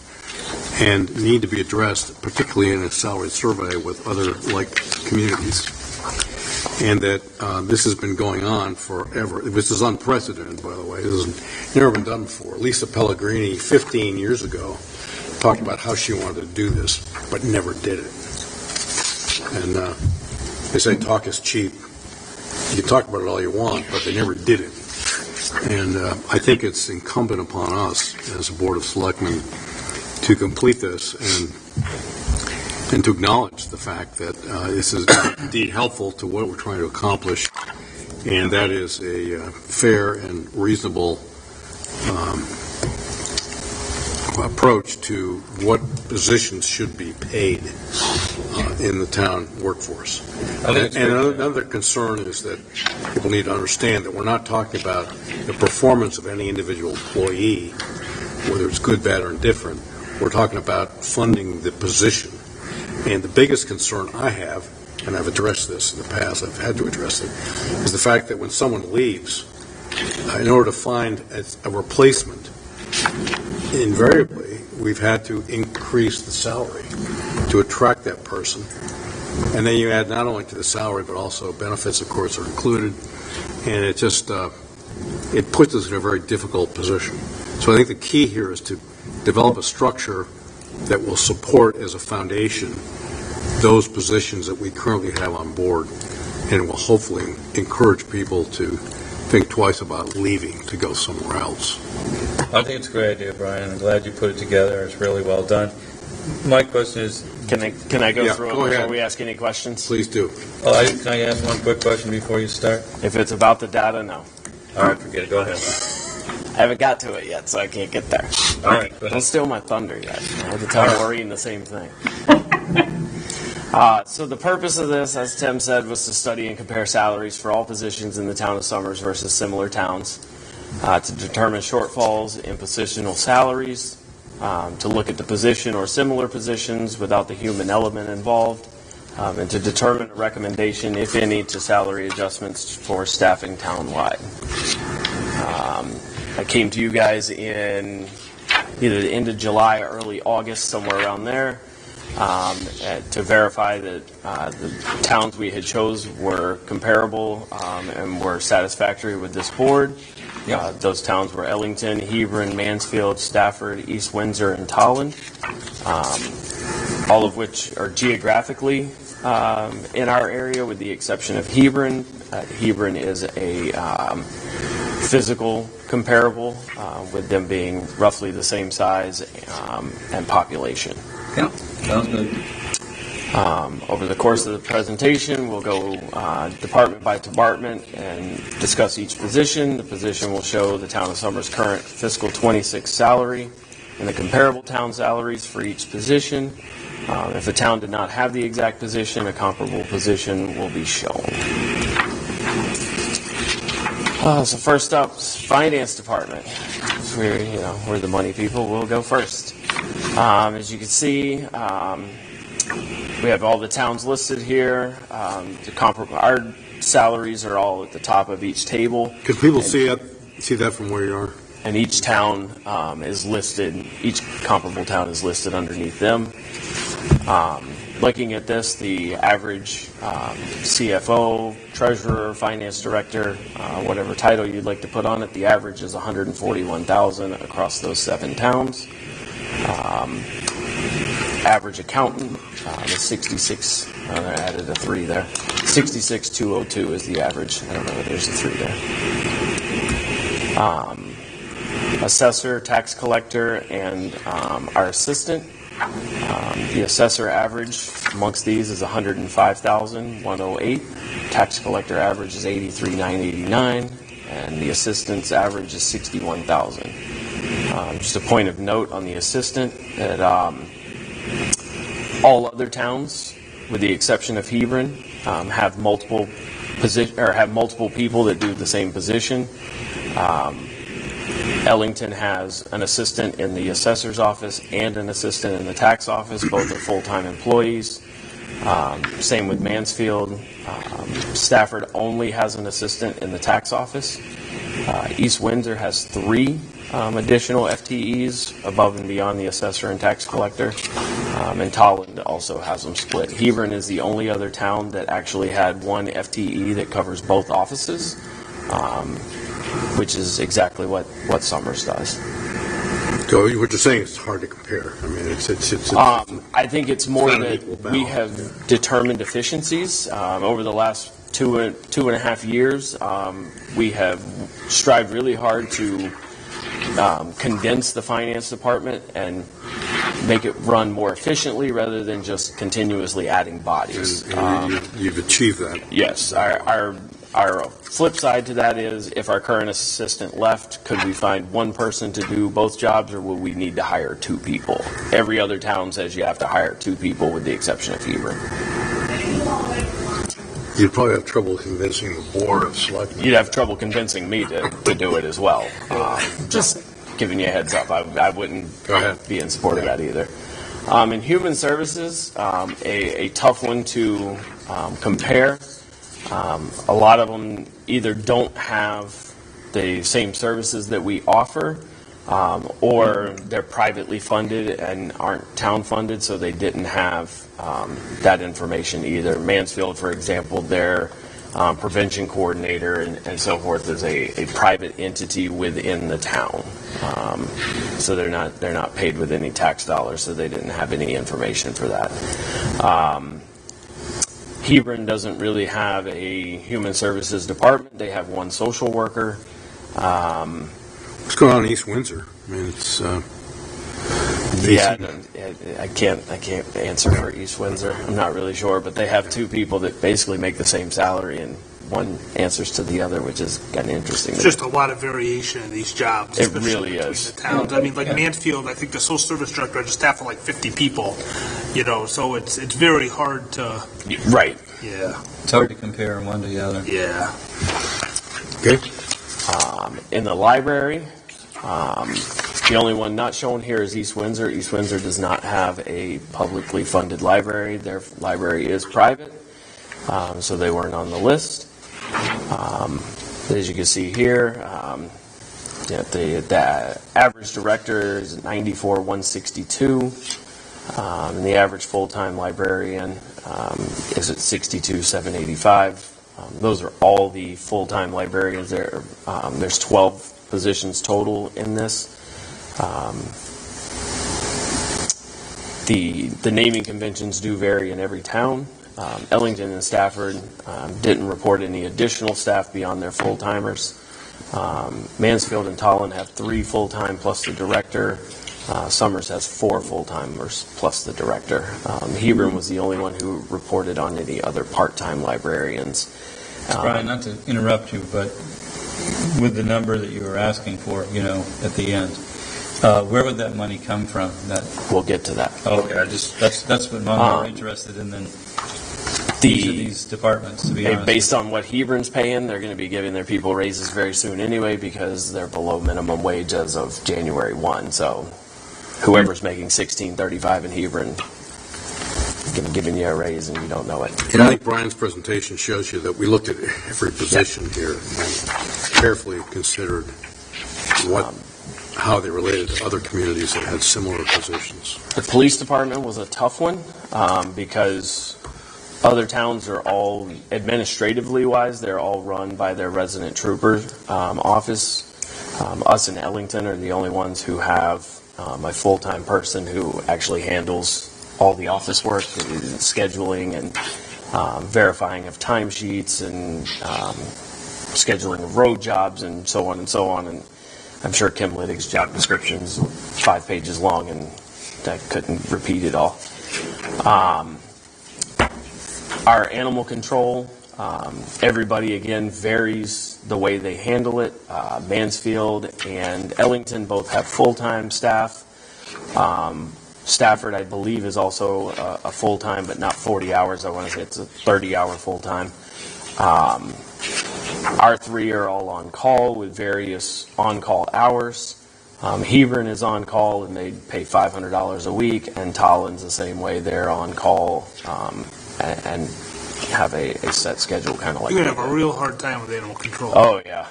and need to be addressed, particularly in a salary survey with other like communities. And that this has been going on forever. This is unprecedented, by the way. This has never been done before. Lisa Pellegrini, 15 years ago, talked about how she wanted to do this, but never did it. And they say talk is cheap. You can talk about it all you want, but they never did it. And I think it's incumbent upon us as a Board of Selectmen to complete this and to acknowledge the fact that this is indeed helpful to what we're trying to accomplish, and that is a fair and reasonable approach to what positions should be paid in the town workforce. And another concern is that people need to understand that we're not talking about the performance of any individual employee, whether it's good, bad, or indifferent. We're talking about funding the position. And the biggest concern I have, and I've addressed this in the past, I've had to address it, is the fact that when someone leaves, in order to find a replacement, invariably, we've had to increase the salary to attract that person. And then you add not only to the salary, but also benefits, of course, are included. And it just, it puts us in a very difficult position. So I think the key here is to develop a structure that will support as a foundation those positions that we currently have on board, and will hopefully encourage people to think twice about leaving to go somewhere else. I think it's a great idea, Brian. I'm glad you put it together. It's really well done. My question is... Can I go through it go before ahead. we ask any questions? Please do. Can I ask one quick question before you start? If it's about the data, no. All right, forget it. Go ahead. I haven't got to it yet, so I can't get there. All right, go Don't ahead. steal my thunder yet. I had to tell Maureen the same thing. So the purpose of this, as Tim said, was to study and compare salaries for all positions in the town of Summers versus similar towns, to determine shortfalls in positional salaries, to look at the position or similar positions without the human element involved, and to determine a recommendation, if any, to salary adjustments for staffing town-wide. I came to you guys in either the end of July or early August, somewhere around there, to verify that the towns we had chose were comparable and were satisfactory with this board. Those towns were Ellington, Hebron, Mansfield, Stafford, East Windsor, and Tolland, all of which are geographically in our area, with the exception of Hebron. Hebron is a physical comparable, with them being roughly the same size and population. Yeah, sounds good. Over the course of the presentation, we'll go department by department and discuss each position. The position will show the town of Summers' current fiscal 26 salary and the comparable town salaries for each position. If a town did not have the exact position, a comparable position will be shown. So first up, finance department. We're the money people. We'll go first. As you can see, we have all the towns listed here. Our salaries are all at the top of each table. Could people see that from where you are? And each town is listed, each comparable town is listed underneath them. Looking at this, the average CFO, treasurer, finance director, whatever title you'd like to put on it, the average is $141,000 across those 7 towns. Average accountant is 66. I added a 3 there. 66,202 is the average. I don't know if there's a 3 there. Assessor, tax collector, and our assistant. The assessor average amongst these is $105,108. Tax collector average is $83,989, and the assistant's average is $61,000. Just a point of note on the assistant that All other towns, with the exception of Hebron, have multiple people that do the same position. Ellington has an assistant in the assessor's office and an assistant in the tax office. Both are full-time employees. Same with Mansfield. Stafford only has an assistant in the tax office. East Windsor has 3 additional FTEs above and beyond the assessor and tax collector. And Tolland also has them split. Hebron is the only other town that actually had 1 FTE that covers both offices, which is exactly what Summers does. So what you're saying is hard to compare. I mean, it's I think it's more not an that equal we balance, have determined efficiencies over the last two and a half years. We have strived really hard to condense the finance department and make it run more efficiently rather than just continuously adding bodies. and you've achieved that. Yes, our flip side to that is if our current assistant left, could we find one person to do both jobs, or will we need to hire 2 people? Every other town says you have to hire 2 people with the exception of Hebron. You'd probably have trouble convincing the board of selectmen. You'd have trouble convincing me to do it as well. Just giving you a heads up, I wouldn't Go ahead. be in support of that either. In human services, a tough one to compare. A lot of them either don't have the same services that we offer, or they're privately funded and aren't town funded, so they didn't have that information either. Mansfield, for example, their prevention coordinator and so forth is a private entity within the town, so they're not paid with any tax dollars, so they didn't have any information for that. Hebron doesn't really have a human services department. They have 1 social worker. What's going on in East Windsor? I mean, it's Yeah, I can't answer for East Windsor. I'm not really sure, but they have 2 people that basically make the same salary, and one answers to the other, which is kind of interesting. It's just a lot of variation in these jobs. It especially really between is. the towns. I mean, like Mansfield, I think the social service director has a staff of like 50 people, so it's very hard to, Right. yeah, It's hard to compare one to the other. yeah. okay. In the library, the only one not shown here is East Windsor. East Windsor does not have a publicly funded library. Their library is private, so they weren't on the list. As you can see here, the average director is 94,162, and the average full-time librarian is at 62,785. Those are all the full-time librarians. There's 12 positions total in this. The naming conventions do vary in every town. Ellington and Stafford didn't report any additional staff beyond their full-timers. Mansfield and Tolland have 3 full-time plus the director. Summers has 4 full-timers plus the director. Hebron was the only one who reported on any other part-time librarians. Brian, not to interrupt you, but with the number that you were asking for, at the end, where would that money come from? We'll get to that. Okay, that's what I'm more interested in than each of these departments, to be honest. Based on what Hebron's paying, they're going to be giving their people raises very soon anyway because they're below minimum wage as of January 1. So whoever's making $16.35 in Hebron giving you a raise and you don't know it. And I think Brian's presentation shows you that we looked at every position here and carefully considered how they related to other communities that had similar positions. The police department was a tough one because other towns are all, administratively wise, they're all run by their resident trooper office. Us in Ellington are the only ones who have a full-time person who actually handles all the office work, scheduling and verifying of timesheets and scheduling of road jobs and so on and so on. And I'm sure Kim Littig's job description is 5 pages long, and I couldn't repeat it all. Our animal control, everybody again varies the way they handle it. Mansfield and Ellington both have full-time staff. Stafford, I believe, is also a full-time, but not 40 hours. I want to say it's a 30-hour full-time. Our three are all on call with various on-call hours. Hebron is on call, and they pay $500 a week, and Tolland's the same way. They're on call and have a set schedule, kind of like You're going to have a real hard time with animal control. Oh, yeah.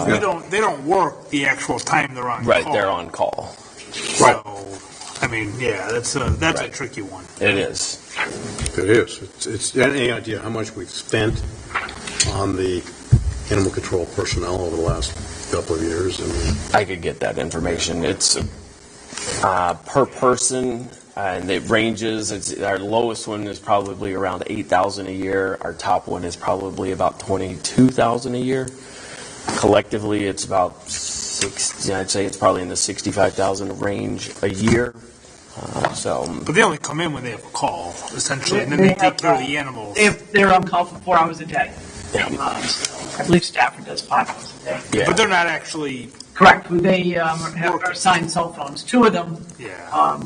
They don't work the actual time they're on Right, call. they're on call. So, I mean, yeah, that's a tricky one. It is. It is. It's any idea how much we've spent on the animal control personnel over the last couple of years? I could get that information. It's per person, and it ranges. Our lowest one is probably around $8,000 a year. Our top one is probably about $22,000 a year. Collectively, it's about I'd say it's probably in the $65,000 range a year. But they only come in when they have a call, essentially, and then they take care of the animals. They're on call for 4 hours a day. Yeah. I believe Stafford does 5 hours a day. Yeah. But they're not actually. Correct. They are assigned cell phones. 2 of them. Yeah.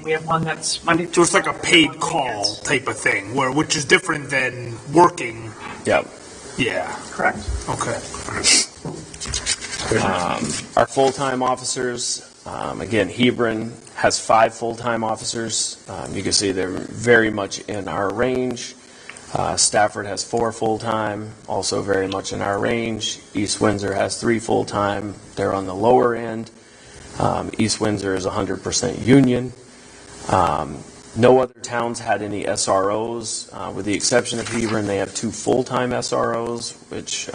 We have one that's Monday. So it's like a paid call type of thing, which is different than working. Yeah. Yeah. Correct. Okay. Our full-time officers, again, Hebron has 5 full-time officers. You can see they're very much in our range. Stafford has 4 full-time, also very much in our range. East Windsor has 3 full-time. They're on the lower end. East Windsor is 100% union. No other towns had any SROs, with the exception of Hebron. They have 2 full-time SROs, which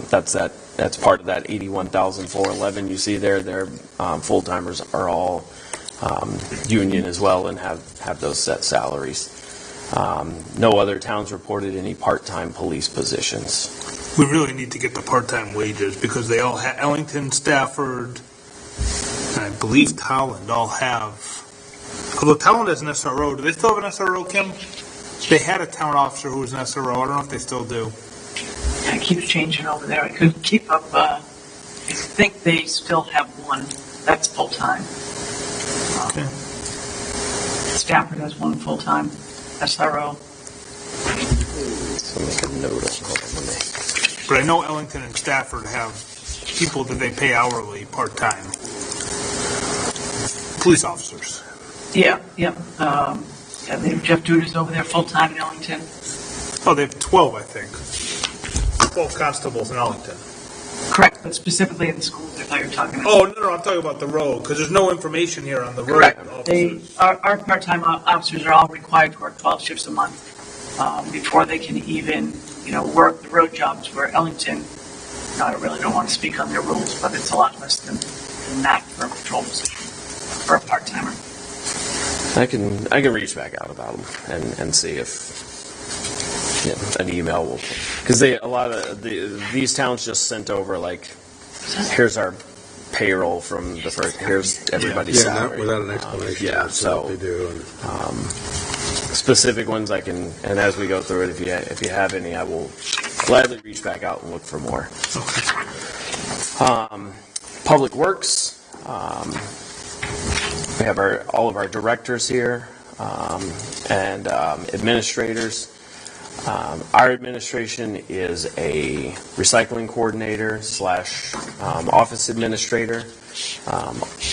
that's part of that 81,411 you see there. Their full-timers are all union as well and have those set salaries. No other towns reported any part-time police positions. We really need to get the part-time wages because they all have, Ellington, Stafford, and I believe Tolland all have, although Tolland has an SRO. Do they still have an SRO, Kim? They had a town officer who was an SRO. I don't know if they still do. It keeps changing over there. I couldn't keep up. I think they still have one that's full-time. Okay. Stafford has 1 full-time SRO. So make a note of But I know Ellington and Stafford have people that they pay hourly, part-time. Police officers. Yeah. They have Jeff Dudas over there full-time in Ellington. Oh, they have 12, I think. 12 constables in Ellington. Correct, but specifically in the school, I thought you were talking about. Oh, no, I'm talking about the road, because there's no information here on the road. Correct. Our part-time officers are all required to work 12 shifts a month before they can even, work the road jobs for Ellington. I really don't want to speak on their rules, but it's a lot less than that for a patrol position, for a part-timer. I can reach back out about them and see if an email will, because these towns just sent over here's our payroll from the first, here's everybody's salary. Without an explanation. That's what they do. Specific ones I can, and as we go through it, if you have any, I will gladly reach back out and look for more. Public Works. We have all of our directors here and administrators. Our administration is a recycling coordinator / office administrator.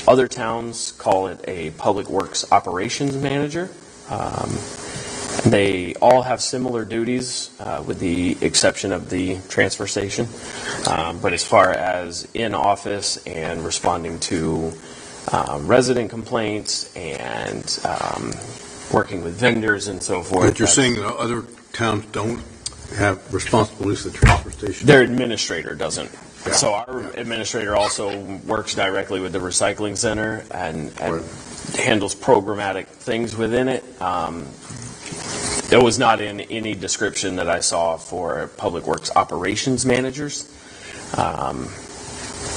Other towns call it a public works operations manager. They all have similar duties with the exception of the transfer station. But as far as in office and responding to resident complaints and working with vendors and so forth. But you're saying that other towns don't have responsibilities at the transfer station? Their administrator doesn't. Yeah. So our administrator also works directly with the recycling center and handles programmatic things within it. There was not in any description that I saw for public works operations managers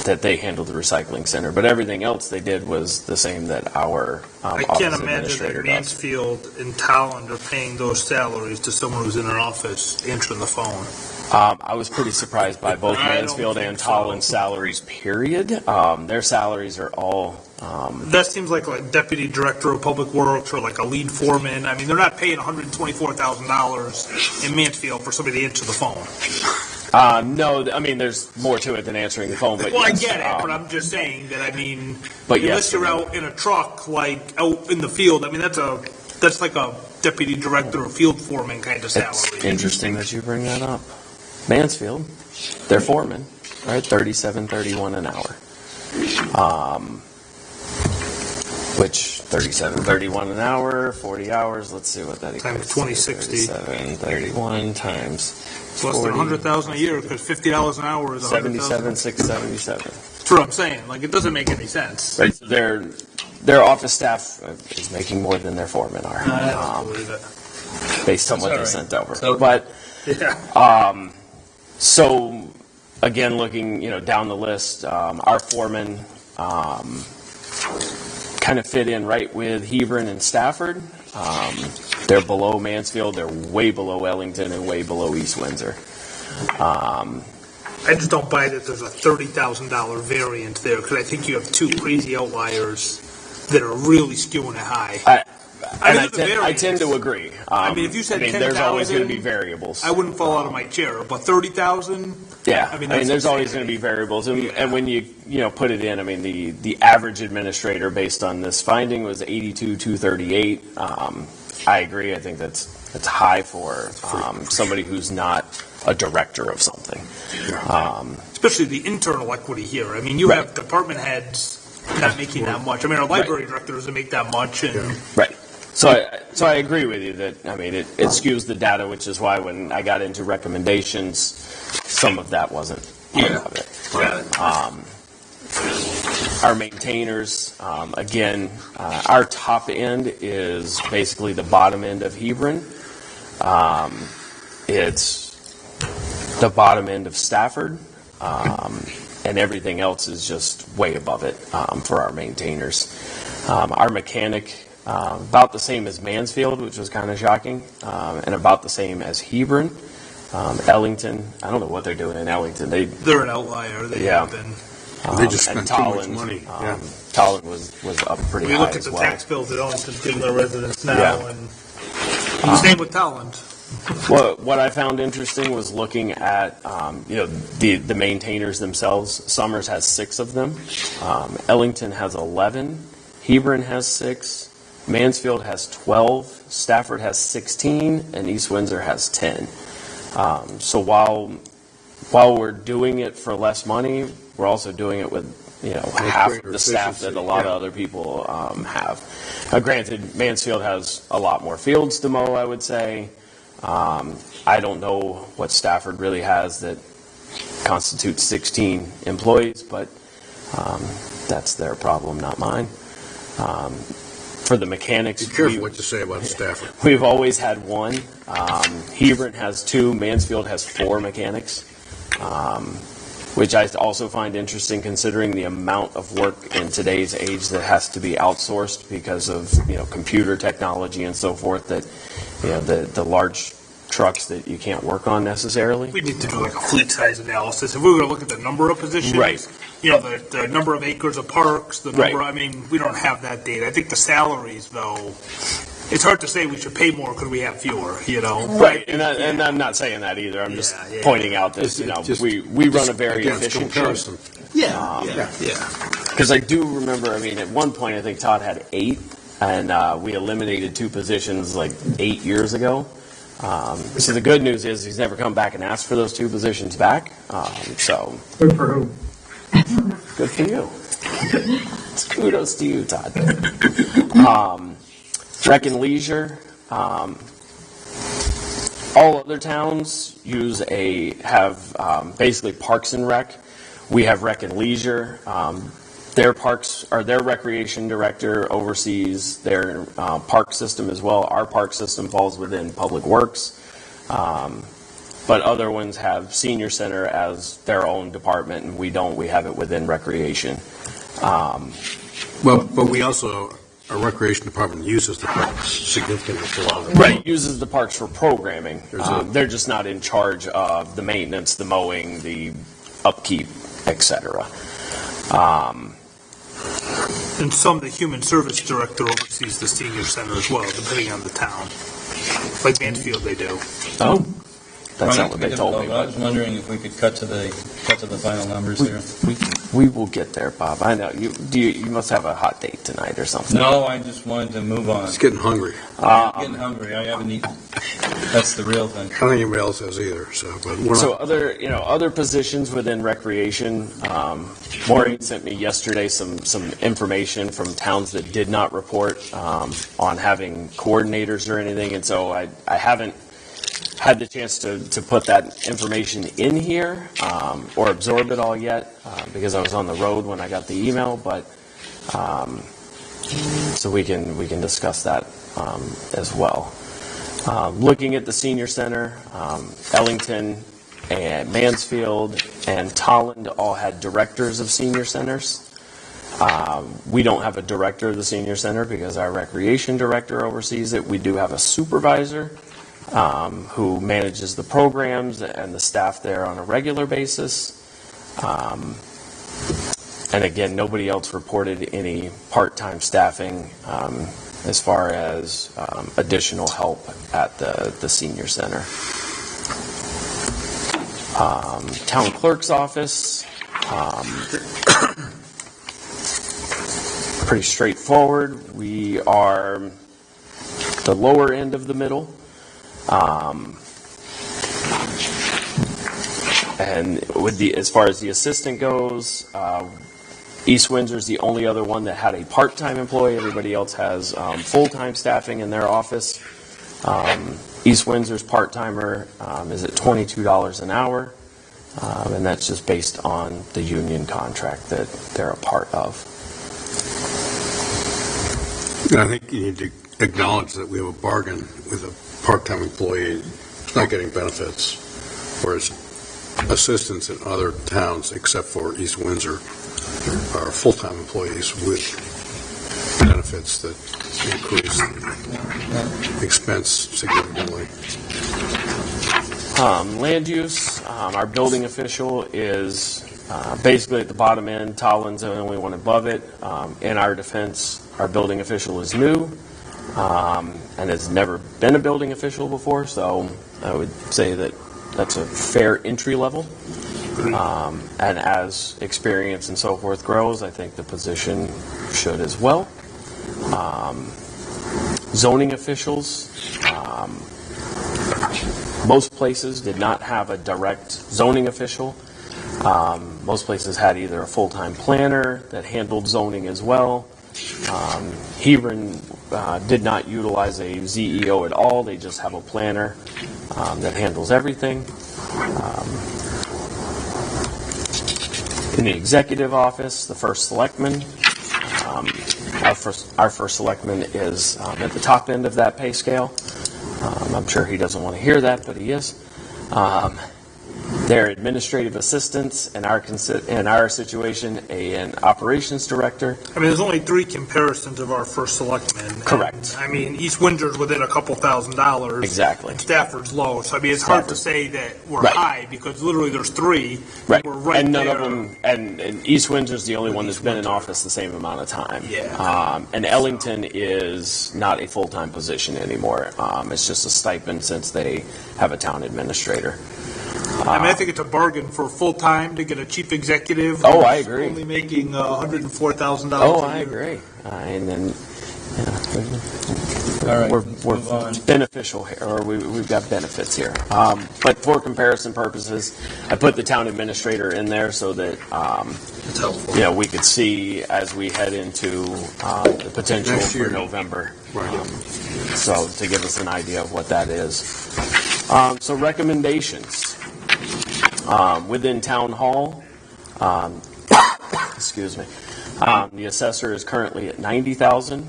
that they handled the recycling center, but everything else they did was the same that our I office can't imagine administrator that does. Mansfield and Tolland are paying those salaries to someone who's in an office answering the phone. I was pretty surprised by both Mansfield and Tolland's salaries, period. Their salaries are all That seems like a deputy director of public works or like a lead foreman. I mean, they're not paying $124,000 in Mansfield for somebody to answer the phone. No, I mean, there's more to it than answering the phone, but Well, yes, I get it, but I'm just saying that, I mean, But unless yes, you're out in a truck, like out in the field, I mean, that's like a deputy director or field foreman kind of salary. It's interesting that you bring that up. Mansfield, they're foremen, right? $37.31 an hour. Which $37.31 an hour, 40 hours. Let's see what that equals. Times 2060. $37.31 times It's less than $100,000 a year because $50 an hour is $100,000. $77,677. That's what I'm saying. Like, it doesn't make any sense. Right. Their office staff is making more than their foremen are, I don't believe it. based on what they all right. sent over. So- But Yeah. so again, looking down the list, our foremen kind of fit in right with Hebron and Stafford. They're below Mansfield. They're way below Ellington and way below East Windsor. I just don't buy that there's a $30,000 variant there because I think you have two crazy outliers that are really skewing it high. I tend to agree. I mean, if you said there's always going to 10,000, be variables. I wouldn't fall out of my chair, but 30,000. Yeah, I mean, there's that's always insanity. going to be variables, and when you put it in, I mean, the average administrator based on this finding was 82,238. I agree. I think that's high for somebody who's not a director of something. Especially the internal equity here. I mean, you have department heads not making that much. I mean, our library director doesn't make that much, and Right. So I agree with you that, I mean, it skews the data, which is why when I got into recommendations, some of that wasn't part of it. Our maintainers, again, our top end is basically the bottom end of Hebron. It's the bottom end of Stafford, and everything else is just way above it for our maintainers. Our mechanic, about the same as Mansfield, which was kind of shocking, and about the same as Hebron. Ellington, I don't know what they're doing in Ellington. they're an outlier. They Yeah. have been. They just and spent too much Tolland, money. Tolland was up pretty We high look at as the well. tax bills that Ellington give their residents now, Yeah. and same with Talent. What I found interesting was looking at the maintainers themselves. Summers has 6 of them. Ellington has 11. Hebron has 6. Mansfield has 12. Stafford has 16, and East Windsor has 10. So while we're doing it for less money, we're also doing it with half greater the staff that a lot of other people have. Granted, Mansfield has a lot more fields to mow, I would say. I don't know what Stafford really has that constitutes 16 employees, but that's their problem, not mine. For the mechanics, Be careful what you say about Stafford. we've always had 1. Hebron has 2. Mansfield has 4 mechanics, which I also find interesting considering the amount of work in today's age that has to be outsourced because of computer technology and so forth. That the large trucks that you can't work on necessarily. We need to do like a fleet size analysis. If we were going to look at the number of positions, Right. The number of acres of parks, the number, Right. I mean, we don't have that data. I think the salaries, though, it's hard to say we should pay more because we have fewer, Right, and I'm not saying that either. I'm just Yeah. pointing out that Just we run a very against efficient comparison. Yeah. Because I do remember, I mean, at one point I think Todd had 8, and we eliminated 2 positions like 8 years ago. So the good news is he's never come back and asked for those 2 positions back. So Good for who? good for you. Kudos to you, Todd. Rec and Leisure. All other towns have basically Parks and Rec. We have Rec and Leisure. Their recreation director oversees their park system as well. Our park system falls within Public Works. But other ones have senior center as their own department, and we don't. We have it within recreation. But we also, our recreation department uses the parks significantly for a lot of it. Right, uses the parks for programming. They're just not in charge of the maintenance, the mowing, the upkeep, etc. And the human service director oversees the senior center as well, depending on the town. Like Mansfield, they do. Oh, that's not what they told me. I was wondering if we could cut to the final numbers here. We will get there, Bob. I know. You must have a hot date tonight or something. No, I just wanted to move on. It's getting hungry. I'm getting hungry. I haven't eaten. That's the real thing. I don't think anybody else has either, but we're So not. other positions within recreation, Maureen sent me yesterday some information from towns that did not report on having coordinators or anything, and so I haven't had the chance to put that information in here or absorb it all yet because I was on the road when I got the email, but so we can discuss that as well. Looking at the senior center, Ellington and Mansfield and Tolland all had directors of senior centers. We don't have a director of the senior center because our recreation director oversees it. We do have a supervisor who manages the programs and the staff there on a regular basis. And again, nobody else reported any part-time staffing as far as additional help at the senior center. Town clerk's office, pretty straightforward. We are the lower end of the middle. And as far as the assistant goes, East Windsor's the only other one that had a part-time employee. Everybody else has full-time staffing in their office. East Windsor's part-timer is at $22 an hour, and that's just based on the union contract that they're a part of. I think you need to acknowledge that we have a bargain with a part-time employee not getting benefits, whereas assistants in other towns, except for East Windsor, are full-time employees with benefits that increase expense significantly. Land use, our building official is basically at the bottom end. Tolland's the only one above it. In our defense, our building official is new and has never been a building official before, so I would say that that's a fair entry level. And as experience and so forth grows, I think the position should as well. Zoning officials, most places did not have a direct zoning official. Most places had either a full-time planner that handled zoning as well. Hebron did not utilize a ZEO at all. They just have a planner that handles everything. In the executive office, the first selectman, our first selectman is at the top end of that pay scale. I'm sure he doesn't want to hear that, but he is. Their administrative assistants, in our situation, an operations director. I mean, there's only 3 comparisons of our first selectmen. Correct. I mean, East Windsor's within a couple $1,000s. Exactly. And Stafford's low. So, I mean, it's hard to say that we're Right. high because literally there's 3. Right. We're right and none there. of them, and East Windsor's the only one that's been in office the same amount of time. Yeah. And Ellington is not a full-time position anymore. It's just a stipend since they have a town administrator. I mean, I think it's a bargain for full-time to get a chief executive. Oh, I agree. Only making $104,000 Oh, a I year. agree. And then All right, we're move on. beneficial here, or we've got benefits here. But for comparison purposes, I put the town administrator in there so that It's helpful. we could see as we head into the potential Next for year. November. Right. So to give us an idea of what that is. So recommendations. Within town hall, excuse me, the assessor is currently at $90,000.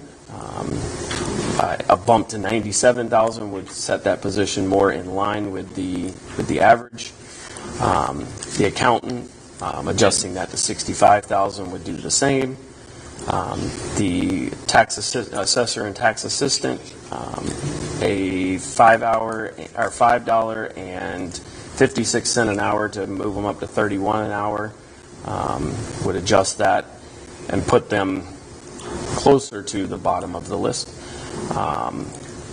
A bump to $97,000 would set that position more in line with the average. The accountant, adjusting that to $65,000 would do the same. The assessor and tax assistant, a $5.56 an hour to move them up to $31 an hour, would adjust that and put them closer to the bottom of the list.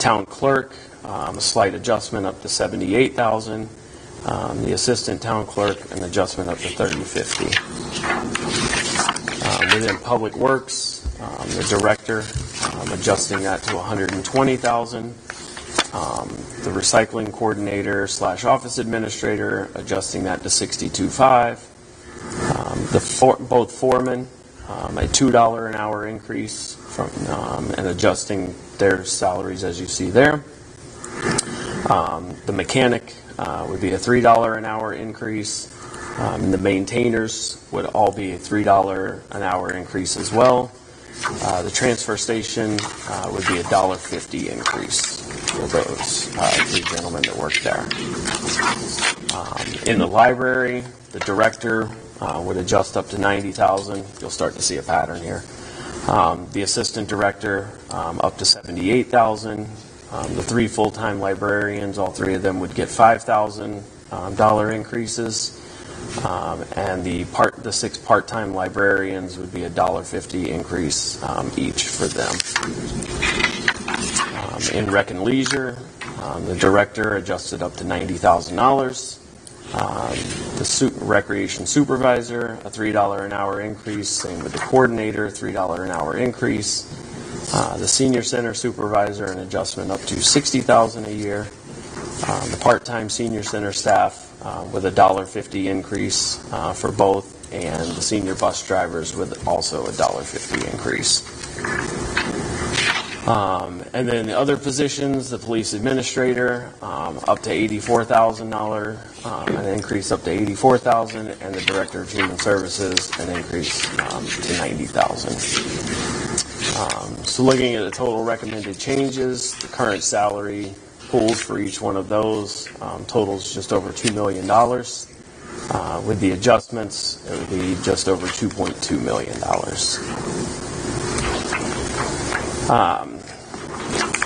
Town clerk, a slight adjustment up to $78,000. The assistant town clerk, an adjustment up to $30,50. Within public works, the director, adjusting that to $120,000. The recycling coordinator / office administrator, adjusting that to $62,500. Both foremen, a $2 an hour increase from and adjusting their salaries as you see there. The mechanic would be a $3 an hour increase. And the maintainers would all be a $3 an hour increase as well. The transfer station would be a $1.50 increase for those three gentlemen that work there. In the library, the director would adjust up to $90,000. You'll start to see a pattern here. The assistant director up to $78,000. The three full-time librarians, all three of them would get $5,000 increases. And the 6 part-time librarians would be a $1.50 increase each for them. In rec and leisure, the director adjusted up to $90,000. The recreation supervisor, a $3 an hour increase. Same with the coordinator, $3 an hour increase. The senior center supervisor, an adjustment up to $60,000 a year. The part-time senior center staff with a $1.50 increase for both, and the senior bus drivers with also a $1.50 increase. And then the other positions, the police administrator, up to $84,000, an increase up to $84,000, and the director of human services, an increase to $90,000. So looking at the total recommended changes, the current salary pools for each one of those totals just over $2 million. With the adjustments, it would be just over $2.2 million.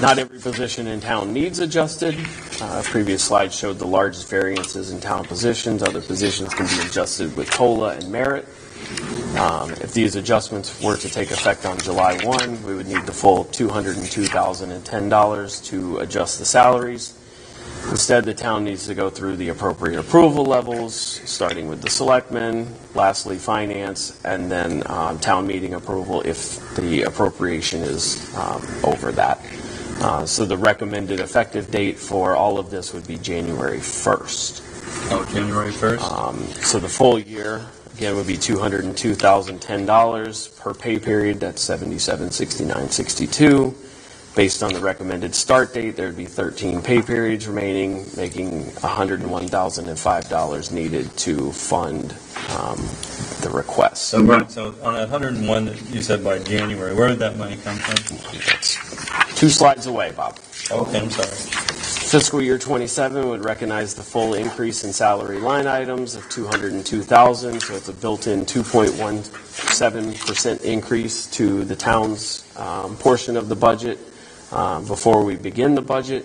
Not every position in town needs adjusted. Previous slide showed the largest variances in town positions. Other positions can be adjusted with COLA and merit. If these adjustments were to take effect on July 1, we would need the full $202,010 to adjust the salaries. Instead, the town needs to go through the appropriate approval levels, starting with the selectmen, lastly finance, and then town meeting approval if the appropriation is over that. So the recommended effective date for all of this would be January 1st. Oh, January 1st? So the full year, again, would be $202,010 per pay period. That's $77.69.62. Based on the recommended start date, there would be 13 pay periods remaining, making $101,005 needed to fund the request. So on that 101 that you said by January, where did that money come from? That's 2 slides away, Bob. Okay, I'm sorry. Fiscal year 27 would recognize the full increase in salary line items of $202,000, so it's a built-in 2.17% increase to the town's portion of the budget before we begin the budget.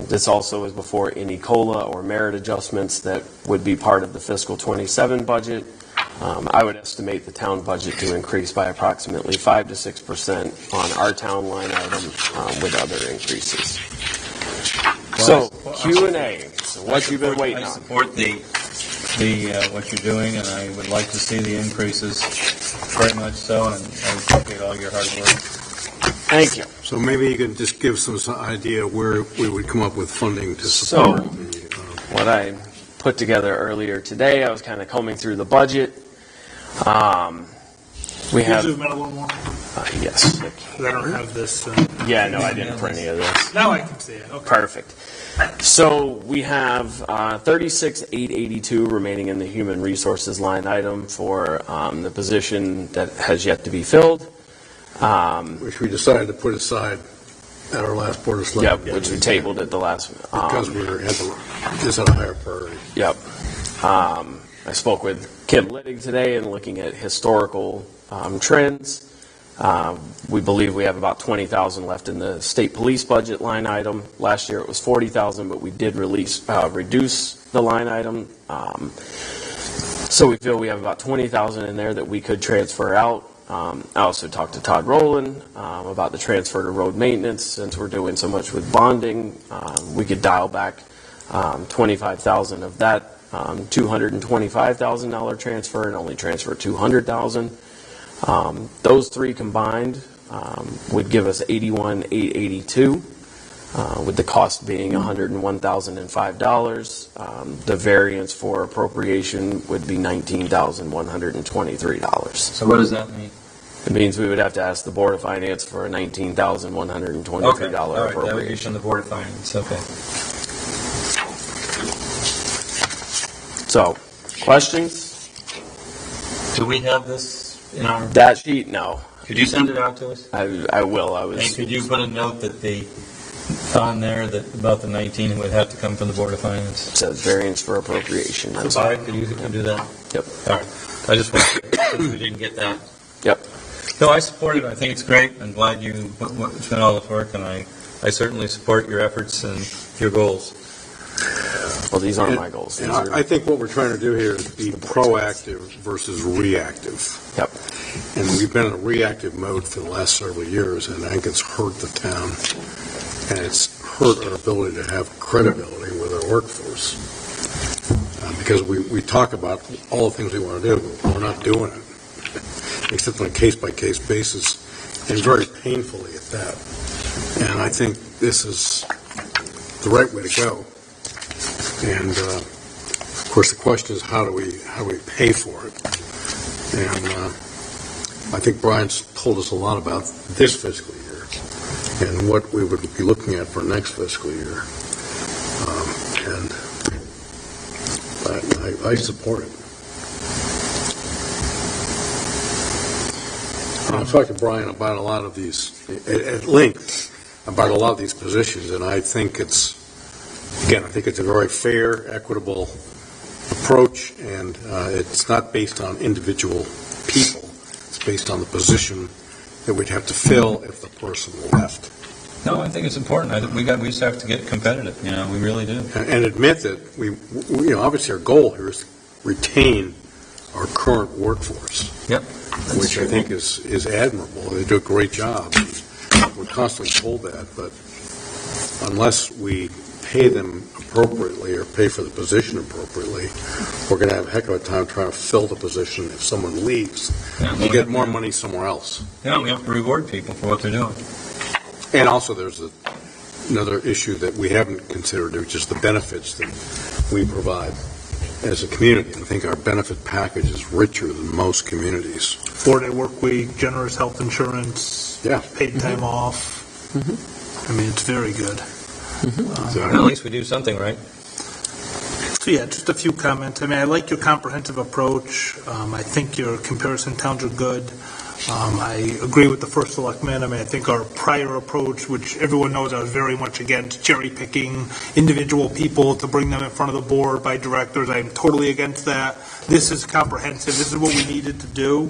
This also is before any COLA or merit adjustments that would be part of the fiscal 27 budget. I would estimate the town budget to increase by approximately 5 to 6% on our town line item with other increases. So Q&A. So what you've been waiting on. I support the what you're doing, and I would like to see the increases very much so, and I appreciate all your hard work. Thank you. So maybe you can just give some idea where we would come up with funding to support what I put together earlier today. I was kind of combing through the budget. We have. Zoom in a little more. Yes. Because I don't have this. Yeah, no, I didn't print any of this. Now I can see it. Okay. Perfect. So we have $36,882 remaining in the human resources line item for the position that has yet to be filled. which we decided to put aside at our last Board of Selectmen. Yep, which we tabled at the last. Because we were just at a higher priority. Yep. I spoke with Kim Littig today and looking at historical trends. We believe we have about $20,000 left in the state police budget line item. Last year it was $40,000, but we did reduce the line item. So we feel we have about $20,000 in there that we could transfer out. I also talked to Todd Rowland about the transfer to road maintenance. Since we're doing so much with bonding, we could dial back $25,000 of that $225,000 transfer and only transfer $200,000. Those three combined would give us $81,882, with the cost being $101,005. The variance for appropriation would be $19,123. So what does that mean? It means we would have to ask the Board of Finance for a $19,123 Okay, all right, appropriation. that would be from the Board of Finance, okay. So, questions? Do we have this in our, That sheet, no. could you send it out to us? I will. I And was. could you put a note that on there that about the 19 would have to come from the Board of Finance? It says variance for appropriation. That's All right, could you do that? Yep. All right, I just want to, since we didn't get that. Yep. No, I support it. I think it's great. I'm glad you spent all this work, and I certainly support your efforts and your goals. Well, these aren't my goals. These are, I think what we're trying to do here is be proactive versus reactive. Yep. And we've been in a reactive mode for the last several years, and I think it's hurt the town, and it's hurt our ability to have credibility with our workforce. Because we talk about all the things we want to do, but we're not doing it, except on a case-by-case basis, and very painfully at that. And I think this is the right way to go. And of course, the question is how do we pay for it? And I think Brian's told us a lot about this fiscal year and what we would be looking at for next fiscal year. And I support it. And I've talked to Brian about a lot of these at length about a lot of these positions, and I think it's a very fair, equitable approach, and it's not based on individual people. It's based on the position that we'd have to fill if the person left. No, I think it's important. We just have to get competitive. We really do. And admit that we obviously our goal here is to retain our current workforce. Yep. Which I think is admirable. They do a great job. We're constantly told that, but unless we pay them appropriately or pay for the position appropriately, we're going to have a heck of a time trying to fill the position if someone leaves. You get more money somewhere else. Yeah, we have to reward people for what they're doing. And also there's another issue that we haven't considered, which is the benefits that we provide as a community. I think our benefit package is richer than most communities. 4-day work week, generous health insurance, paid time off. I mean, it's very good. So at least we do something right. So yeah, just a few comments. I mean, I like your comprehensive approach. I think your comparison towns are good. I agree with the first selectman. I mean, I think our prior approach, which everyone knows I was very much against, cherry picking individual people to bring them in front of the board by directors, I'm totally against that. This is comprehensive. This is what we needed to do.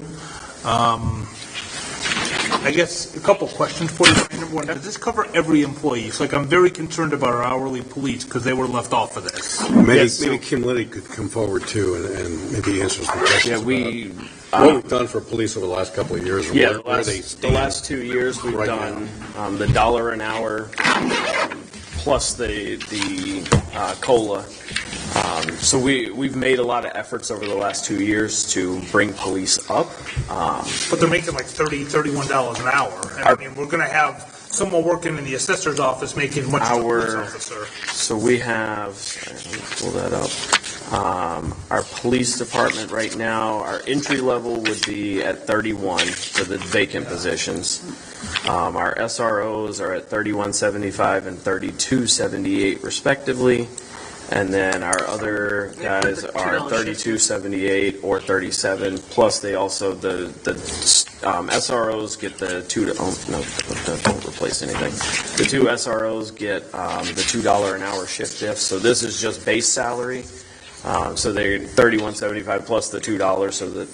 I guess a couple questions for you. Number one, does this cover every employee? So, I'm very concerned about our hourly police because they were left off of this. Maybe Kim Liddy could come forward too and maybe answer some questions about what we've done for police over the last couple of years. Yeah, the last 2 years we've done the $1 an hour plus the COLA. So we've made a lot of efforts over the last 2 years to bring police up. But they're making like $30, $31 an hour. And I mean, we're going to have someone working in the assessor's office making much as a police officer. So we have, let me pull that up. Our police department right now, our entry level would be at 31 for the vacant positions. Our SROs are at 31.75 and 32.78 respectively. And then our other guys are 32.78 or 37. Plus, they also the SROs get the don't replace anything. The two SROs get the $2 an hour shift diff. So this is just base salary. So they're 31.75 plus the $2, so that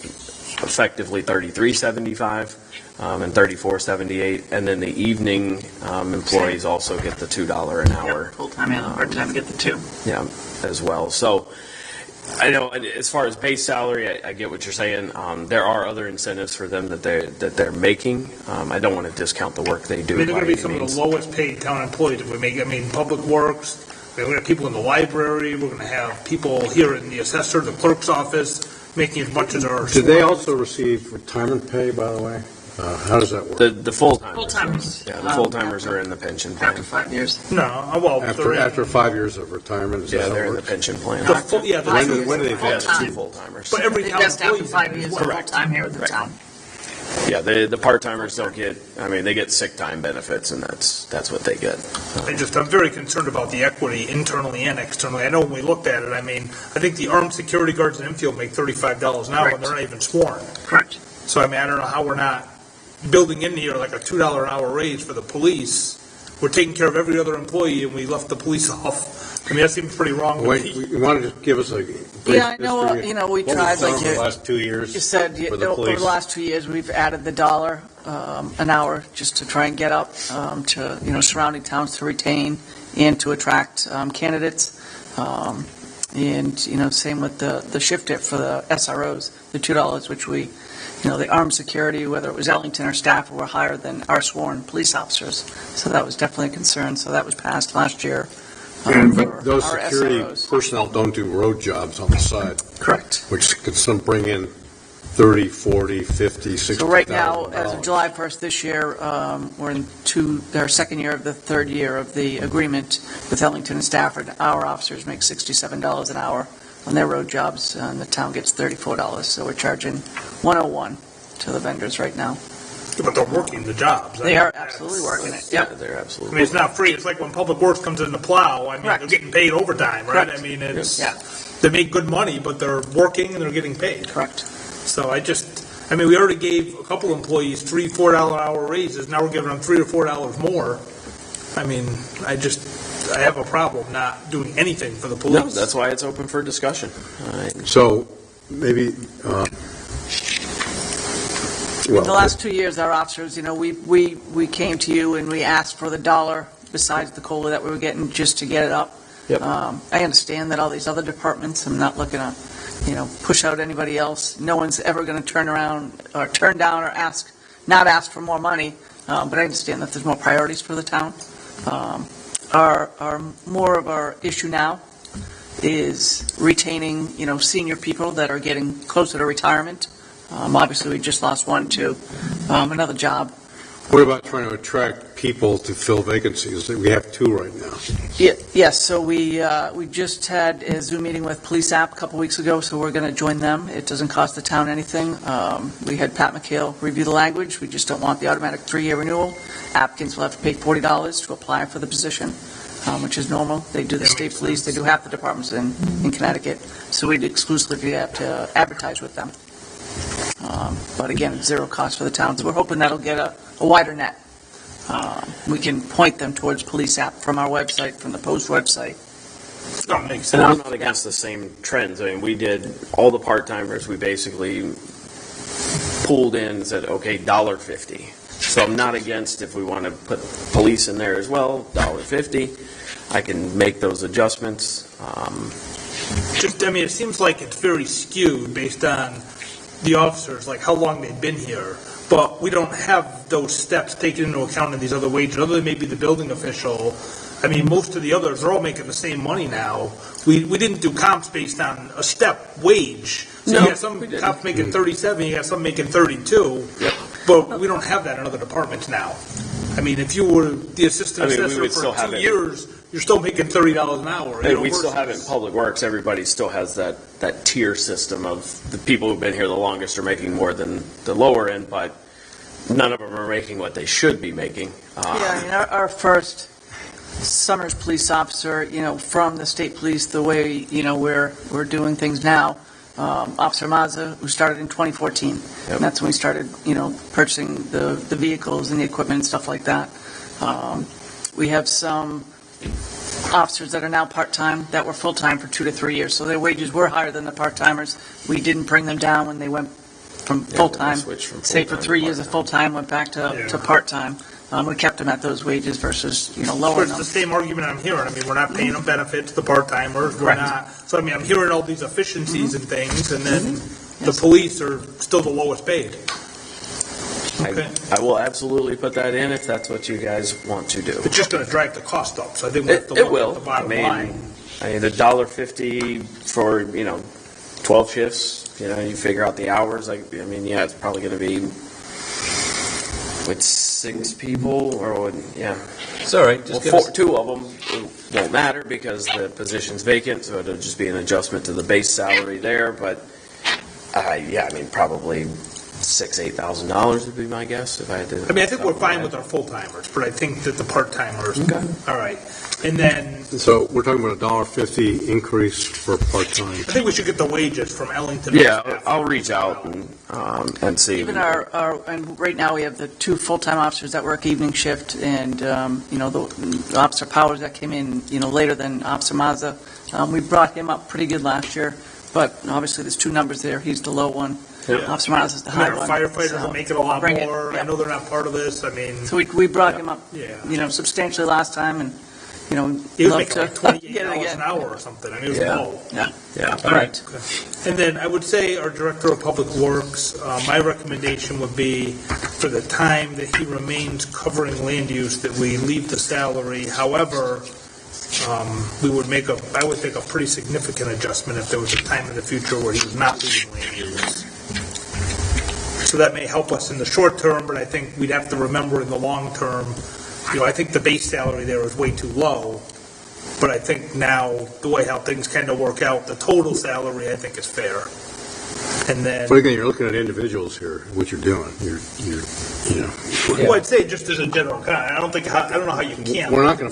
effectively 33.75 and 34.78. And then the evening employees also get the $2 an hour. Full-time and part-time get the two. Yeah, as well. So I know, and as far as base salary, I get what you're saying. There are other incentives for them that they're making. I don't want to discount the work they do. I mean, they're by going to be any some of means. the lowest paid town employees if we make, I mean, Public Works, we're going to have people in the library, we're going to have people here in the assessor, the clerk's office, making as much as our. Did they also receive retirement pay, by the way? How does that work? The full-timers. Full-timers. Yeah, the full-timers are in the pension plan. After 5 years. No, well, After 5 years of retirement, is that Yeah, how they're it in the works? pension plan. the full, yeah, the When do they Yeah, vest? the two full-timers. but every They town vest after employee. 5 years, well. full-time here at the town. Yeah, the part-timers don't get, I mean, they get sick time benefits, and that's what they get. I'm very concerned about the equity internally and externally. I know when we looked at it, I mean, I think the armed security guards in Enfield make $35 an hour, and Correct. they're not even sworn. Correct. So, I mean, I don't know how we're not building in here like a $2 an hour raise for the police. We're taking care of every other employee, and we left the police off. I mean, that seems pretty wrong to Wait, me. you want to just give us a brief Yeah, I know, history? you know, we What tried, was done like over the you- last 2 years You said, for the over police? the last 2 years, we've added the $1 an hour just to try and get up to, surrounding towns to retain and to attract candidates. And, same with the shift it for the SROs, the $2, which we, the armed security, whether it was Ellington or staff, were higher than our sworn police officers. So that was definitely a concern. So that was passed last year. But those our security SROs. personnel don't do road jobs on the side, Correct. which could some bring in 30, 40, 50, 60. So right now, as of July 1st this year, we're in our second year of the third year of the agreement with Ellington and Stafford. Our officers make $67 an hour on their road jobs, and the town gets $34. So we're charging $101 to the vendors right now. But they're working the jobs. I They mean, are absolutely working it. Yeah, Yep. they're I absolutely. mean, it's not free. It's like when Public Works comes in to plow. I mean, Correct. they're getting paid overtime, right? Correct. I mean, it's, Yeah. they make good money, but they're working and they're getting paid. Correct. So we already gave a couple employees $3, $4 an hour raises. Now we're giving them $3 or $4 more. I mean, I have a problem not doing anything for the police. No, that's why it's open for discussion. So maybe, In the last 2 years, our officers, we came to you and we asked for the $1 besides the COLA that we were getting just to get it up. Yep. I understand that all these other departments, I'm not looking to, push out anybody else. No one's ever going to turn around or turn down or not ask for more money. But I understand that there's more priorities for the town. More of our issue now is retaining, senior people that are getting closer to retirement. Obviously, we just lost one to another job. what about trying to attract people to fill vacancies? We have 2 right now. Yes, so we just had a Zoom meeting with Police App a couple weeks ago, so we're going to join them. It doesn't cost the town anything. We had Pat McHale review the language. We just don't want the automatic 3-year renewal. Applicants will have to pay $40 to apply for the position, which is normal. They do the state police, they do half the departments in Connecticut, so we'd exclusively have to advertise with them. But again, it's zero cost for the town, so we're hoping that'll get a wider net. We can point them towards Police App from our website, from the Post website. That makes And I'm sense. not against the same trends. I mean, we did, all the part-timers, we basically pulled in and said, okay, $1.50. So I'm not against if we want to put police in there as well, $1.50. I can make those adjustments. It seems like it's very skewed based on the officers, like how long they've been here. But we don't have those steps taken into account in these other wages, other than maybe the building official. I mean, most of the others are all making the same money now. We didn't do comps based on a step wage. So No, you got some we didn't. cops making 37, you got some making 32. Yep. But we don't have that in other departments now. I mean, if you were the assistant I mean, we assessor would still for have 2 it. years, you're still making $30 an hour. And we still have it in Public Works. Everybody still has that tier system of the people who've been here the longest are making more than the lower end, but none of them are making what they should be making. Our first Summers police officer, from the state police, the way, we're doing things now, Officer Mazza, who started in 2014. Yep. And that's when we started, purchasing the vehicles and the equipment and stuff like that. We have some officers that are now part-time that were full-time for 2 to 3 years, so their wages were higher than the part-timers. We didn't bring them down when they went from full-time. switched from Say for full-time 3 to years of part-time. full-time, went back to part-time. we kept them at those wages versus, So lowering it's them. the same argument I'm hearing. I mean, we're not paying them benefits, the part-timers, we're Correct. not. So, I mean, I'm hearing all these efficiencies and things, and then the police are still the lowest paid. Okay. I will absolutely put that in if that's what you guys want to do. It's just gonna drive the cost up, so I think we have to It look will. at the bottom line. I mean, the $1.50 for, 12 shifts, you figure out the hours, yeah, it's probably gonna be, 6 people, or, yeah. It's all right, just give us, 2 of them won't matter because the position's vacant, so it'll just be an adjustment to the base salary there, but, probably $6,000-8,000 would be my guess if I had to. I mean, I think we're fine with our full-timers, but I think that the part-timers, all right. And then, So we're talking about a $1.50 increase for part-time. I think we should get the wages from Ellington. Yeah, I'll reach out and see. Even and right now we have the 2 full-time officers that work evening shift, and, the Officer Powers that came in, later than Officer Mazza. We brought him up pretty good last year, but obviously there's 2 numbers there. He's the low one. Officer Mazza's the high Our one. firefighters So will make it a lot bring it, more. yeah. I know they're not part of this, I mean, So we brought him up, yeah. substantially last time, and, He was love making to like $28 get it an again. hour or something. I mean, it was Yeah. low. Yeah. all right. And then I would say our Director of Public Works, my recommendation would be for the time that he remains covering land use, that we leave the salary. However, I would make a pretty significant adjustment if there was a time in the future where he was not leaving land use. So that may help us in the short term, but I think we'd have to remember in the long term, I think the base salary there is way too low. But I think now, the way how things kind of work out, the total salary, I think, is fair. And then, But again, you're looking at individuals here, what you're doing. well, I'd say just as a general comment, I don't know how you can. We're not going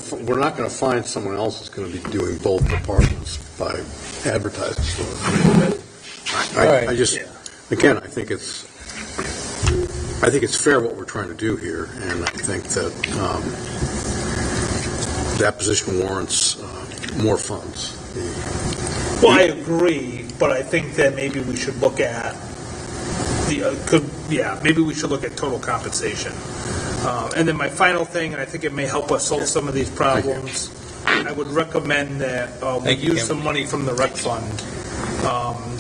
to find someone else that's going to be doing both departments by advertising for it. I just, again, I think it's fair what we're trying to do here, and I think that that position warrants more funds. Well, I agree, but I think that maybe we should look at maybe we should look at total compensation. And then my final thing, and I think it may help us solve some of these problems, I would recommend that we use some money from the rec fund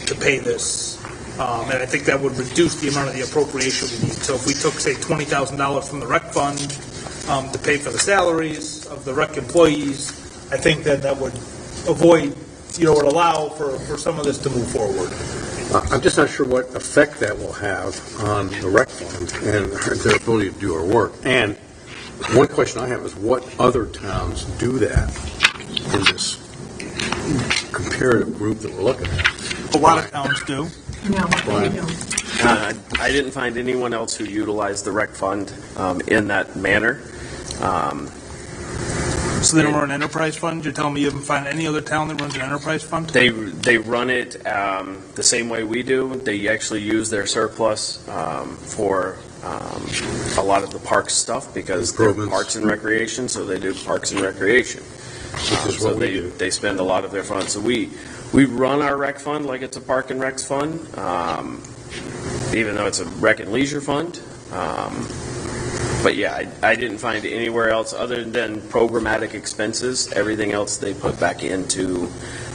to pay this. And I think that would reduce the amount of the appropriation we need. So if we took, say, $20,000 from the rec fund to pay for the salaries of the rec employees, I think that would avoid, would allow for some of this to move forward. I'm just not sure what effect that will have on the rec fund and their ability to do our work. And one question I have is, what other towns do that in this comparative group that we're looking at? A lot of towns do. No, Brian? we don't. I didn't find anyone else who utilized the rec fund in that manner. So they don't run an enterprise fund? You're telling me you haven't found any other town that runs an enterprise fund? They run it the same way we do. They actually use their surplus for a lot of the parks stuff because they're parks and recreation, so they do parks and recreation. So they spend a lot of their funds. So we run our rec fund like it's a park and recs fund, even though it's a rec and leisure fund. But yeah, I didn't find anywhere else other than programmatic expenses. Everything else they put back into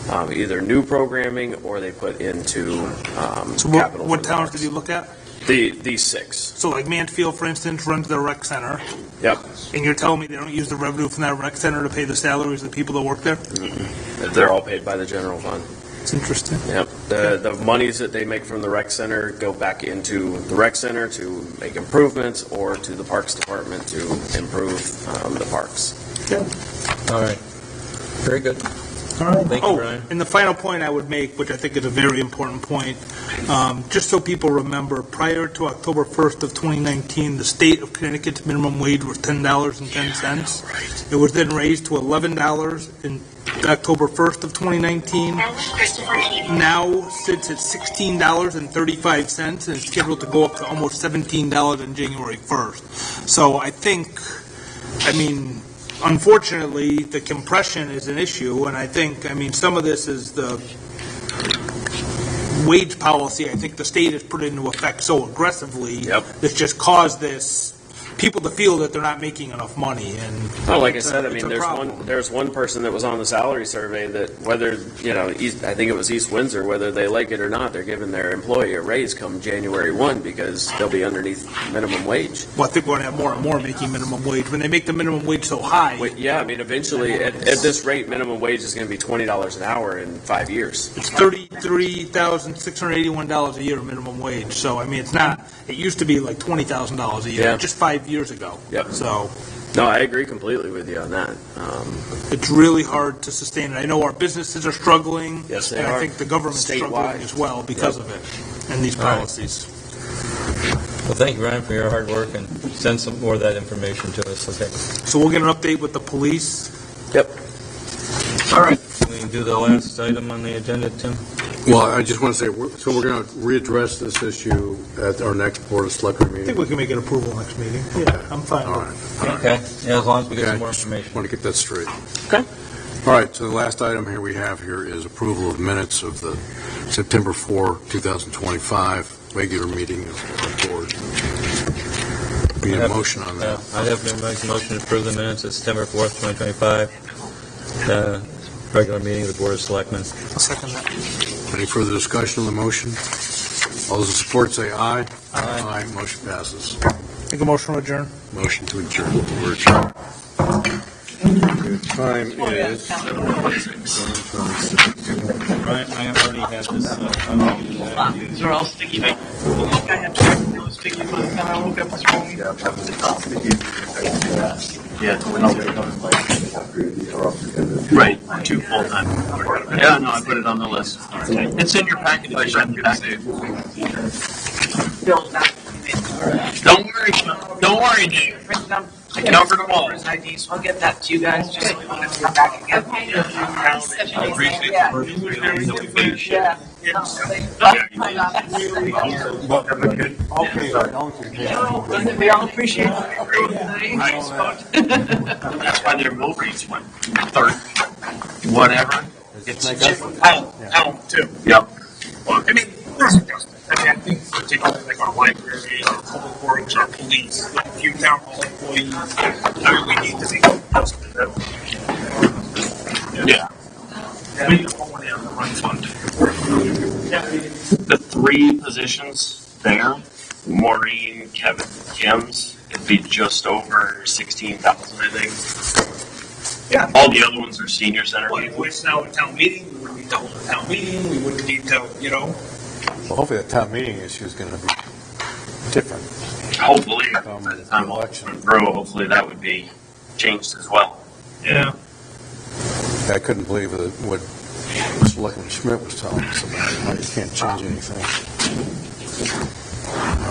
either new programming or they put into capital. What towns did you look at? These 6. So like Mansfield, for instance, runs their rec center. Yep. And you're telling me they don't use the revenue from that rec center to pay the salaries of the people that work there? They're all paid by the general fund. It's interesting. Yep. The monies that they make from the rec center go back into the rec center to make improvements or to the parks department to improve the parks. All right. Very good. All right. Thank you, Brian. And the final point I would make, which I think is a very important point, just so people remember, prior to October 1st of 2019, the state of Connecticut's minimum wage was $10.10. It was then raised to $11 in October 1st of 2019. Now sits at $16.35 and is scheduled to go up to almost $17 on January 1st. So I think, unfortunately, the compression is an issue, and I think, some of this is the wage policy I think the state has put into effect so aggressively. Yep. That's just caused this people to feel that they're not making enough money, and. Well, like I it's a- said, I it's mean, a problem. there's one person that was on the salary survey that whether, I think it was East Windsor, whether they like it or not, they're giving their employee a raise come January 1 because they'll be underneath minimum wage. Well, I think we're going to have more and more making minimum wage. When they make the minimum wage so high, Yeah, I mean, eventually, at this rate, minimum wage is going to be $20 an hour in 5 years. it's $33,681 a year minimum wage. So, I mean, it's not, it used to be like $20,000 a year, Yeah. just 5 years ago. Yep. So No, I agree completely with you on that. it's really hard to sustain it. I know our businesses are struggling. Yes, they and are. I think the government's struggling Statewide. as well because of it and these policies. Well, thank you, Ryan, for your hard work, and send some more of that information to us, okay? So we'll get an update with the police. Yep. All right. We can do the last item on the agenda, Tim? Well, I just want to say, so we're going to readdress this issue at our next Board of Selectmen I think meeting? we can make an approval next meeting. Yeah, I'm fine. All with right. Okay, yeah, as long as we get Okay, some more I just information. want to get that straight. Okay. All right, so the last item here we have here is approval of minutes of the September 4, 2025 regular meeting of the board. We need a motion on that. I have to make a motion to approve the minutes of September 4th, 2025, regular meeting of the Board of Selectmen. I'll second that. Any further discussion on the motion? All those in support say aye. Aye. Motion passes. Make a motion to adjourn. Motion to adjourn. We're adjourned. Time is... Ryan, I already had this. These are all sticky. Look, I have to sticky ones, and I woke up this morning. Right, 2 full-time. Yeah, no, I put it on the list. It's in your package. Bill's not. Don't worry, Dave. I covered them all. IDs. I'll get that to you guys, just so we want to come back again. Okay. Yeah. We all appreciate it. That's why their mill rates went third, whatever. It's Elm, too. Yep. Well, I mean, I think particularly like our library, our public works, our police, like a few town hall employees, I mean, we need to be. Yeah. We need to pull money out of the run fund. The 3 positions there, Maureen, Kevin, Kim's, it'd be just over 16,000, I think. Yeah. All the other ones are senior center Well, people. it's now a town meeting, we wouldn't need to hold a town meeting, we wouldn't need to, Well, hopefully the town meeting issue is going to be different. Hopefully, by the time all this went through, hopefully that would be changed as well. Yeah. I couldn't believe that what Selectman Schmidt was telling us about how you can't change anything.